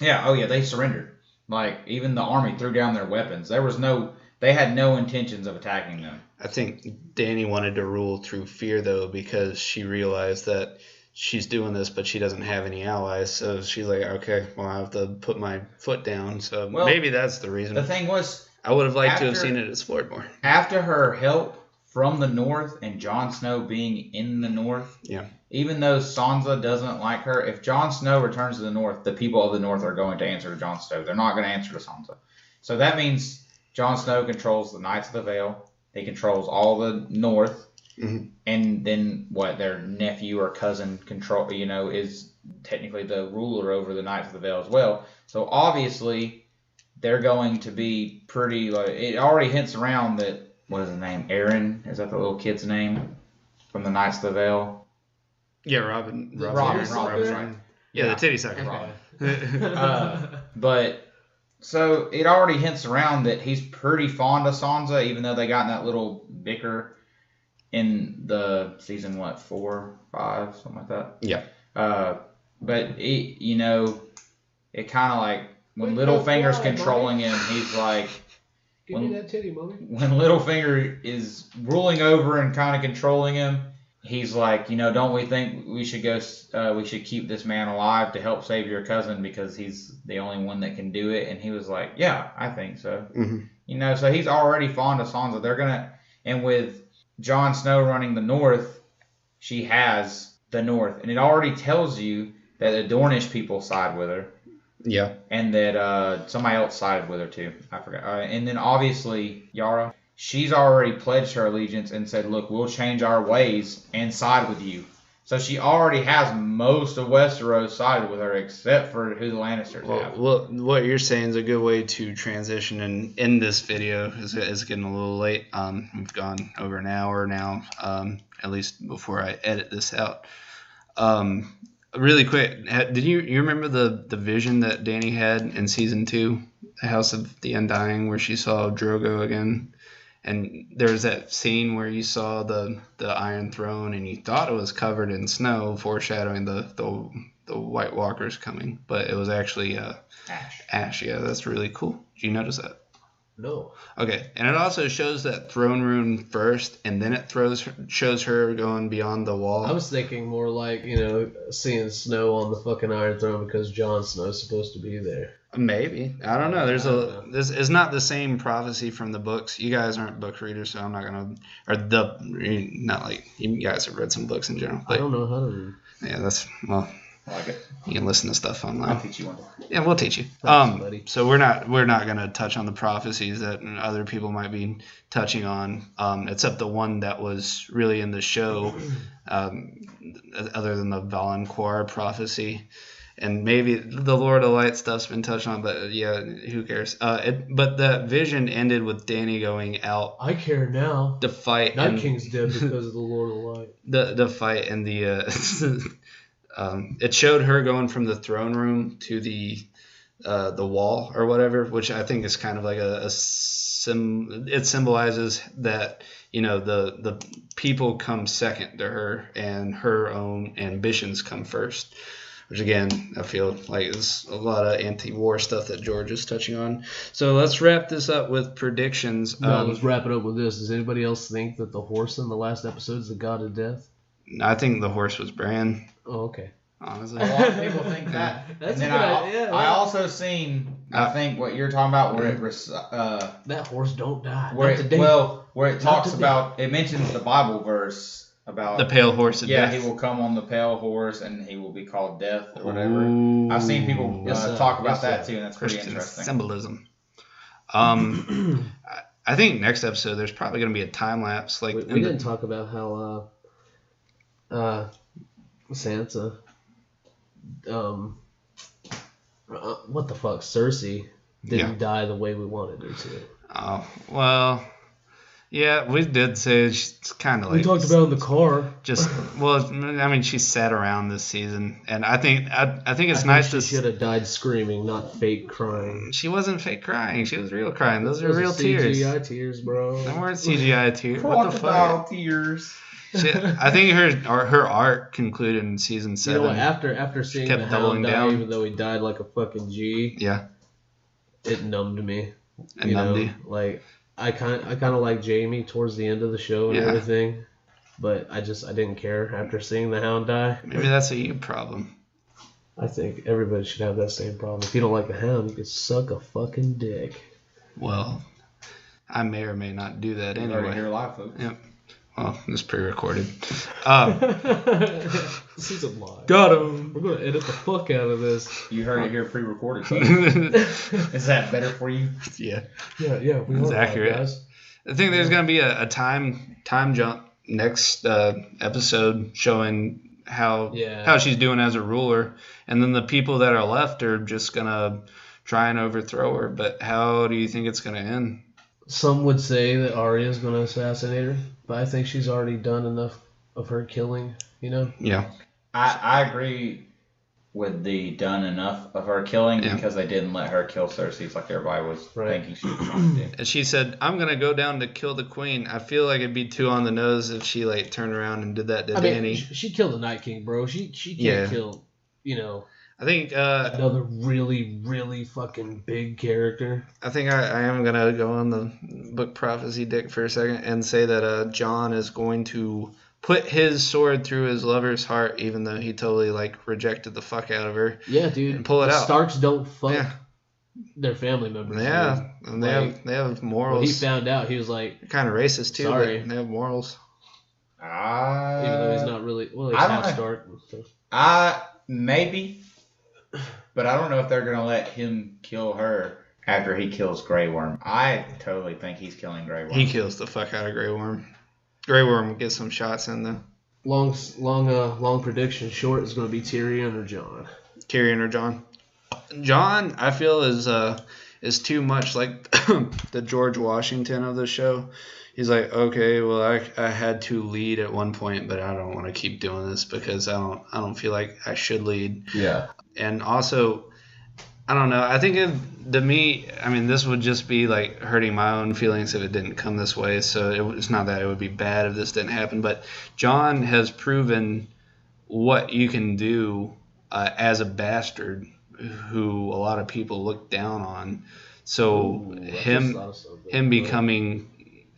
Yeah. Oh yeah. They surrendered. Like even the army threw down their weapons. They had no intentions of attacking them. I think Dany wanted to rule through fear though, because she realized that she's doing this, but she doesn't have any allies. So she's like, okay, well I have to put my foot down. So maybe that's the reason. The thing was, I would have liked to have seen it explored more. After her help from the north and Jon Snow being in the north, yeah. Even though Sansa doesn't like her, if Jon Snow returns to the north, the people of the north are going to answer to Jon Snow. They're not going to answer to Sansa. So that means Jon Snow controls the Knights of the Vale. He controls all the north. Mm-hmm. And then their nephew or cousin is technically the ruler over the Knights of the Vale as well. So obviously they're going to be pretty, it already hints around that, what is his name? Aaron? Is that the little kid's name? From the Knights of the Vale? Yeah, Robin. Robin. Yeah, the titty sucker. Robin. But so it already hints around that he's pretty fond of Sansa, even though they got in that little bicker in the season 4, 5, something like that. Yeah. But it kind of like when Littlefinger's controlling him, he's like, give me that titty, mommy. When Littlefinger is ruling over and kind of controlling him, he's like, don't we think we should go? We should keep this man alive to help save your cousin because he's the only one that can do it. And he was like, yeah, I think so. Mm-hmm. So he's already fond of Sansa. And with Jon Snow running the North, she has the North, and it already tells you that the Dornish people side with her. Yeah. And that somebody else sided with her too. I forgot. And then obviously Yara, she's already pledged her allegiance and said, look, we'll change our ways and side with you. So she already has most of Westeros sided with her except for who the Lannisters have. Well, what you're saying is a good way to transition and end this video. It's getting a little late. We've gone over an hour now, at least before I edit this out. Really quick, did you remember the vision that Dany had in season 2, the House of the Undying, where she saw Drogo again? And there was that scene where you saw the Iron Throne, and you thought it was covered in snow, foreshadowing the White Walkers coming, but it was actually ash. Yeah, that's really cool. Did you notice that? No. Okay, and it also shows that throne room first, and then it shows her going beyond the wall. I was thinking more like, seeing snow on the fucking Iron Throne because Jon Snow's supposed to be there. Maybe. I don't know. This is not the same prophecy from the books. You guys aren't book readers, so I'm not gonna. Not like you guys have read some books in general. But, I don't know how to read. Yeah, I like it. You can listen to stuff online. I'll teach you one. Yeah, we'll teach you. Thanks, buddy. So we're not gonna touch on the prophecies that other people might be touching on, except the one that was really in the show, other than the Valancourt prophecy. And maybe the Lord of Light stuff's been touched on, but yeah, who cares? But the vision ended with Dany going out. I care now. The fight. Night King's dead because of the Lord of Light. The fight and the it showed her going from the throne room to the wall or whatever, which I think is kind of like it symbolizes that the people come second to her and her own ambitions come first. Which, again, I feel like is a lot of anti-war stuff that George is touching on. So let's wrap this up with predictions. No, let's wrap it up with this. Does anybody else think that the horse in the last episode is the god of death? I think the horse was Bran. Oh, okay. Honestly. A lot of people think that. That's and then I also seen, I think, what you're talking about where it was... that horse don't die. Where it talks about... It mentions the Bible verse about the pale horse of death. He will come on the pale horse and he will be called death or whatever. I've seen people talk about that too, and that's pretty interesting. Symbolism. I think next episode there's probably going to be a time lapse. Like we didn't talk about how Sansa, what the fuck, Cersei didn't die the way we wanted her to. Oh well. Yeah, we did say she's kind of like... We talked about in the car. She sat around this season, and I think it's nice to... She should have died screaming, not fake crying. She wasn't fake crying. She was real crying. Those are real tears. CGI tears, bro. They weren't CGI tears. What the fuck? Tears. I think her arc concluded in season 7. After seeing the Hound die, even though he died like a fucking G, yeah, it numbed me. It numbed you. Like... I kind of like Jamie towards the end of the show and everything, but I didn't care after seeing the Hound die. Maybe that's a you problem. I think everybody should have that same problem. If you don't like the Hound, you could suck a fucking dick. Well, I may or may not do that anyway. Already here live, folks. Yep. Well, it's pre-recorded. This isn't live. Got him. We're gonna edit the fuck out of this. You heard it here pre-recorded. So. Is that better for you? Yeah. Yeah. It's accurate. Guys. I think there's gonna be a time jump next episode showing how she's doing as a ruler, and then the people that are left are just gonna try and overthrow her. But how do you think it's gonna end? Some would say that Arya's gonna assassinate her, but I think she's already done enough of her killing. Yeah. I agree with the done enough of her killing Yeah. because they didn't let her kill Cersei like everybody was thinking she was going to do. And she said, "I'm gonna go down to kill the queen." I feel like it'd be too on the nose if she like turned around and did that to Dany. She killed the Night King, bro. She can't kill, I think another really, really fucking big character. I think I am gonna go on the book prophecy dick for a second and say that Jon is going to put his sword through his lover's heart, even though he totally like rejected the fuck out of her. Yeah, dude. And pull it out. Starks don't fuck their family members. Yeah, and they have morals. When he found out, he was like, kind of racist too. Sorry. But they have morals. Even though he's not really, well, he's I don't half know. Stark. Maybe, but I don't know if they're gonna let him kill her after he kills Grey Worm. I totally think he's killing Grey Worm. He kills the fuck out of Grey Worm. Grey Worm gets some shots in though. Long prediction. Short is going to be Tyrion or Jon. Tyrion or Jon. Jon, I feel is too much like the George Washington of the show. He's like, okay, well, I had to lead at one point, but I don't want to keep doing this because I don't feel like I should lead. Yeah. And also, I don't know. I think to me, I mean, this would just be like hurting my own feelings if it didn't come this way. So it's not that it would be bad if this didn't happen, but Jon has proven what you can do as a bastard who a lot of people look down on. So him becoming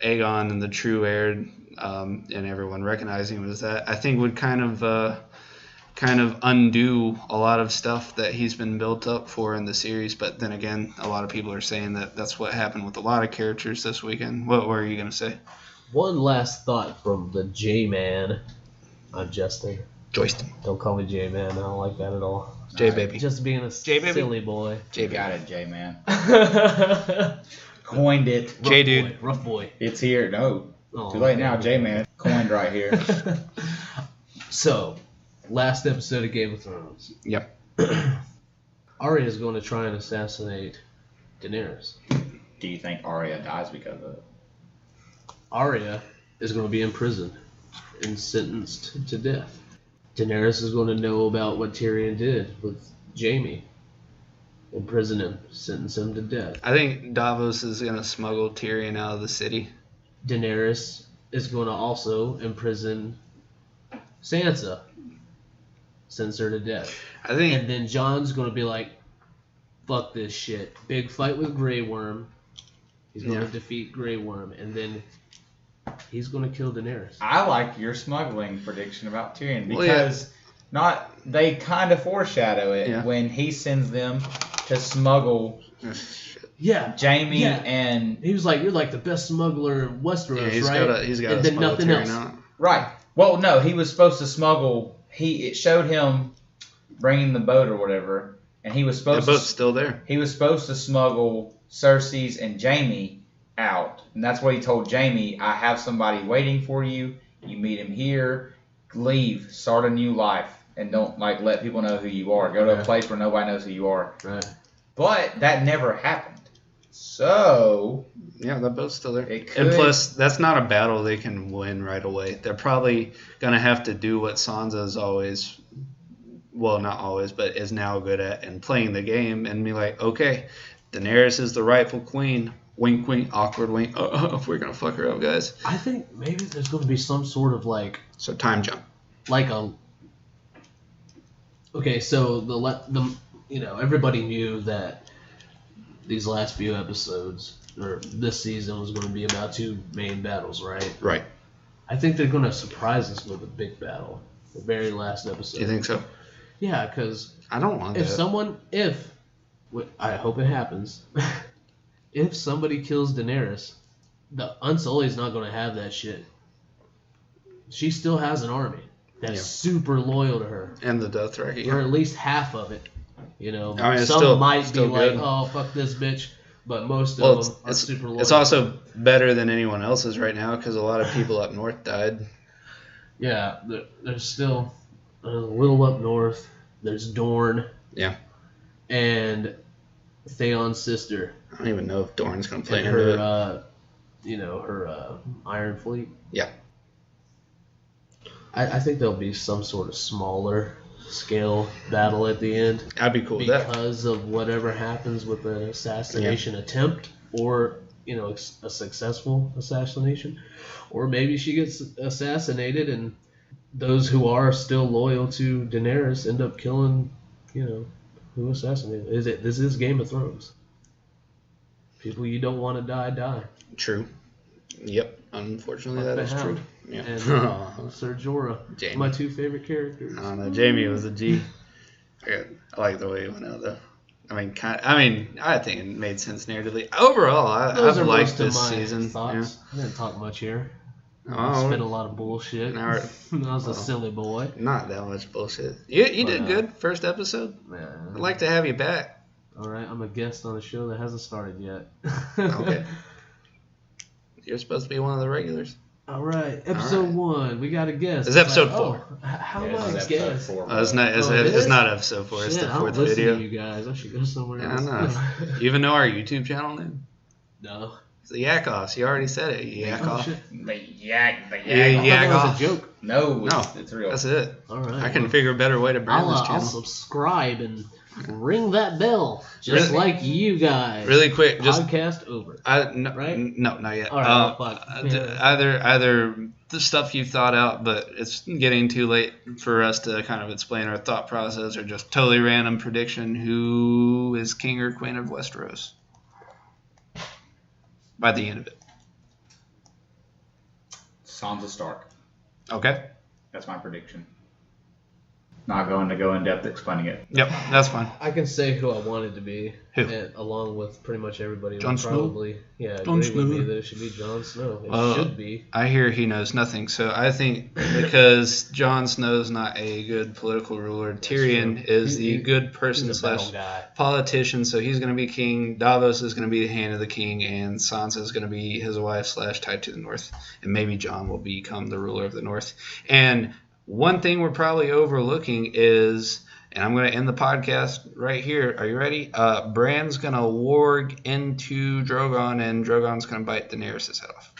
Aegon and the true heir, and everyone recognizing him as that, I think would kind of undo a lot of stuff that he's been built up for in the series. But then again, a lot of people are saying that that's what happened with a lot of characters this weekend. What were you going to say? One last thought from the J-Man. I'm Justin. Joyston. Don't call me J-Man. I don't like that at all. J-Baby. Just being a silly boy. J-Baby. Got it, J-Man. Coined it. J-Dude. Rough boy. It's here. No. Too late now. J-Man. Coined right here. So, last episode of Game of Thrones. Yep. Arya is going to try and assassinate Daenerys. Do you think Arya dies because of it? Arya is going to be imprisoned and sentenced to death. Daenerys is going to know about what Tyrion did with Jaime. Imprison him, sentence him to death. I think Davos is going to smuggle Tyrion out of the city. Daenerys is going to also imprison Sansa. Sentence her to death. And then Jon's going to be like, fuck this shit. Big fight with Grey Worm. He's going to defeat Grey Worm. And then he's going to kill Daenerys. I like your smuggling prediction about Tyrion because they kind of foreshadow it when he sends them to smuggle Jaime and... He was like, you're like the best smuggler in Westeros, right? He's got and then nothing Tyrion else. out. Right. Well, no, he was supposed to smuggle... It showed him bringing the boat or whatever, and he was supposed the boat's still there. He was supposed to smuggle Cersei's and Jaime out, and that's what he told Jaime. I have somebody waiting for you. You meet him here. Leave. Start a new life, and don't let people know who you are. Go to a place where nobody knows who you are. Right. But that never happened. So yeah, that boat's still there. It could. And plus, that's not a battle they can win right away. They're probably gonna have to do what Sansa's always, well, not always, but is now good at, and playing the game, and be like, okay, Daenerys is the rightful queen. Wink, wink, awkward wink. We're gonna fuck her up, guys. I think maybe there's gonna be some sort of so time jump. Okay, so everybody knew that these last few episodes or this season was going to be about two main battles, right? Right. I think they're going to surprise us with a big battle, the very last episode. You think so? Yeah, because I don't want that. I hope it happens. If somebody kills Daenerys, the Unsullied's not going to have that shit. She still has an army that's super loyal to her. And the Dothraki. Or at least half of it. I mean, some might be like, good. oh, fuck this bitch. But most of them are super loyal. It's also better than anyone else's right now because a lot of people up north died. Yeah, there's still a little up north. There's Dorne. Yeah. And Theon's sister. I don't even know if Dorne's going to play into her, her Iron Fleet. Yeah. I think there'll be some sort of smaller scale battle at the end. I'd be cool with that. Because of whatever happens with the assassination attempt, or a successful assassination, or maybe she gets assassinated and those who are still loyal to Daenerys end up killing, who assassinated. This is Game of Thrones. People you don't want to die. True. Yep. Unfortunately, that is true. Yeah. And Ser Jorah, Jaime. my two favorite characters. I don't know. Jaime was a G. I like the way he went out though. I think it made sense narratively. Overall, I've liked this season. Thoughts. Yeah. I didn't talk much here. Oh, I spent a lot of bullshit. I was a silly boy. Not that much bullshit. You did good first episode. Man. I'd like to have you back. All right, I'm a guest on a show that hasn't started yet. Okay. You're supposed to be one of the regulars. All right, episode 1. We got a guest. It's episode 4. How am I a guest? It's not episode 4. It's the 4th video. To you guys, I should go somewhere else. I know. You even know our YouTube channel name? No. It's the Yak Offs. You already said it. Yak Off. The yak That off. was a joke. No, it's real. That's it. All right. I can figure a better way to brand this channel. I'll subscribe and ring that bell, just like you guys. Really quick, just podcast over. Right? No, not yet. All right, either the stuff you've thought out, but it's getting too late for us to kind of explain our thought process, or just totally random prediction. Who is king or queen of Westeros by the end of it? Sansa Stark. Okay. That's my prediction. Not going to go in depth explaining it. Yep, that's fine. I can say who I want it to be, Who? and along with pretty much everybody. Jon Snow? Probably, agree with me that it should be Jon Snow. It should be. I hear he knows nothing, so I think because Jon Snow's not a good political ruler, Tyrion is the good person / politician, so he's going to be king. Davos is going to be the hand of the king, and Sansa is going to be his wife / tied to the north, and maybe Jon will become the ruler of the north. And one thing we're probably overlooking is, and I'm going to end the podcast right here. Are you ready? Bran's going to warg into Drogon, and Drogon's going to bite Daenerys' head off.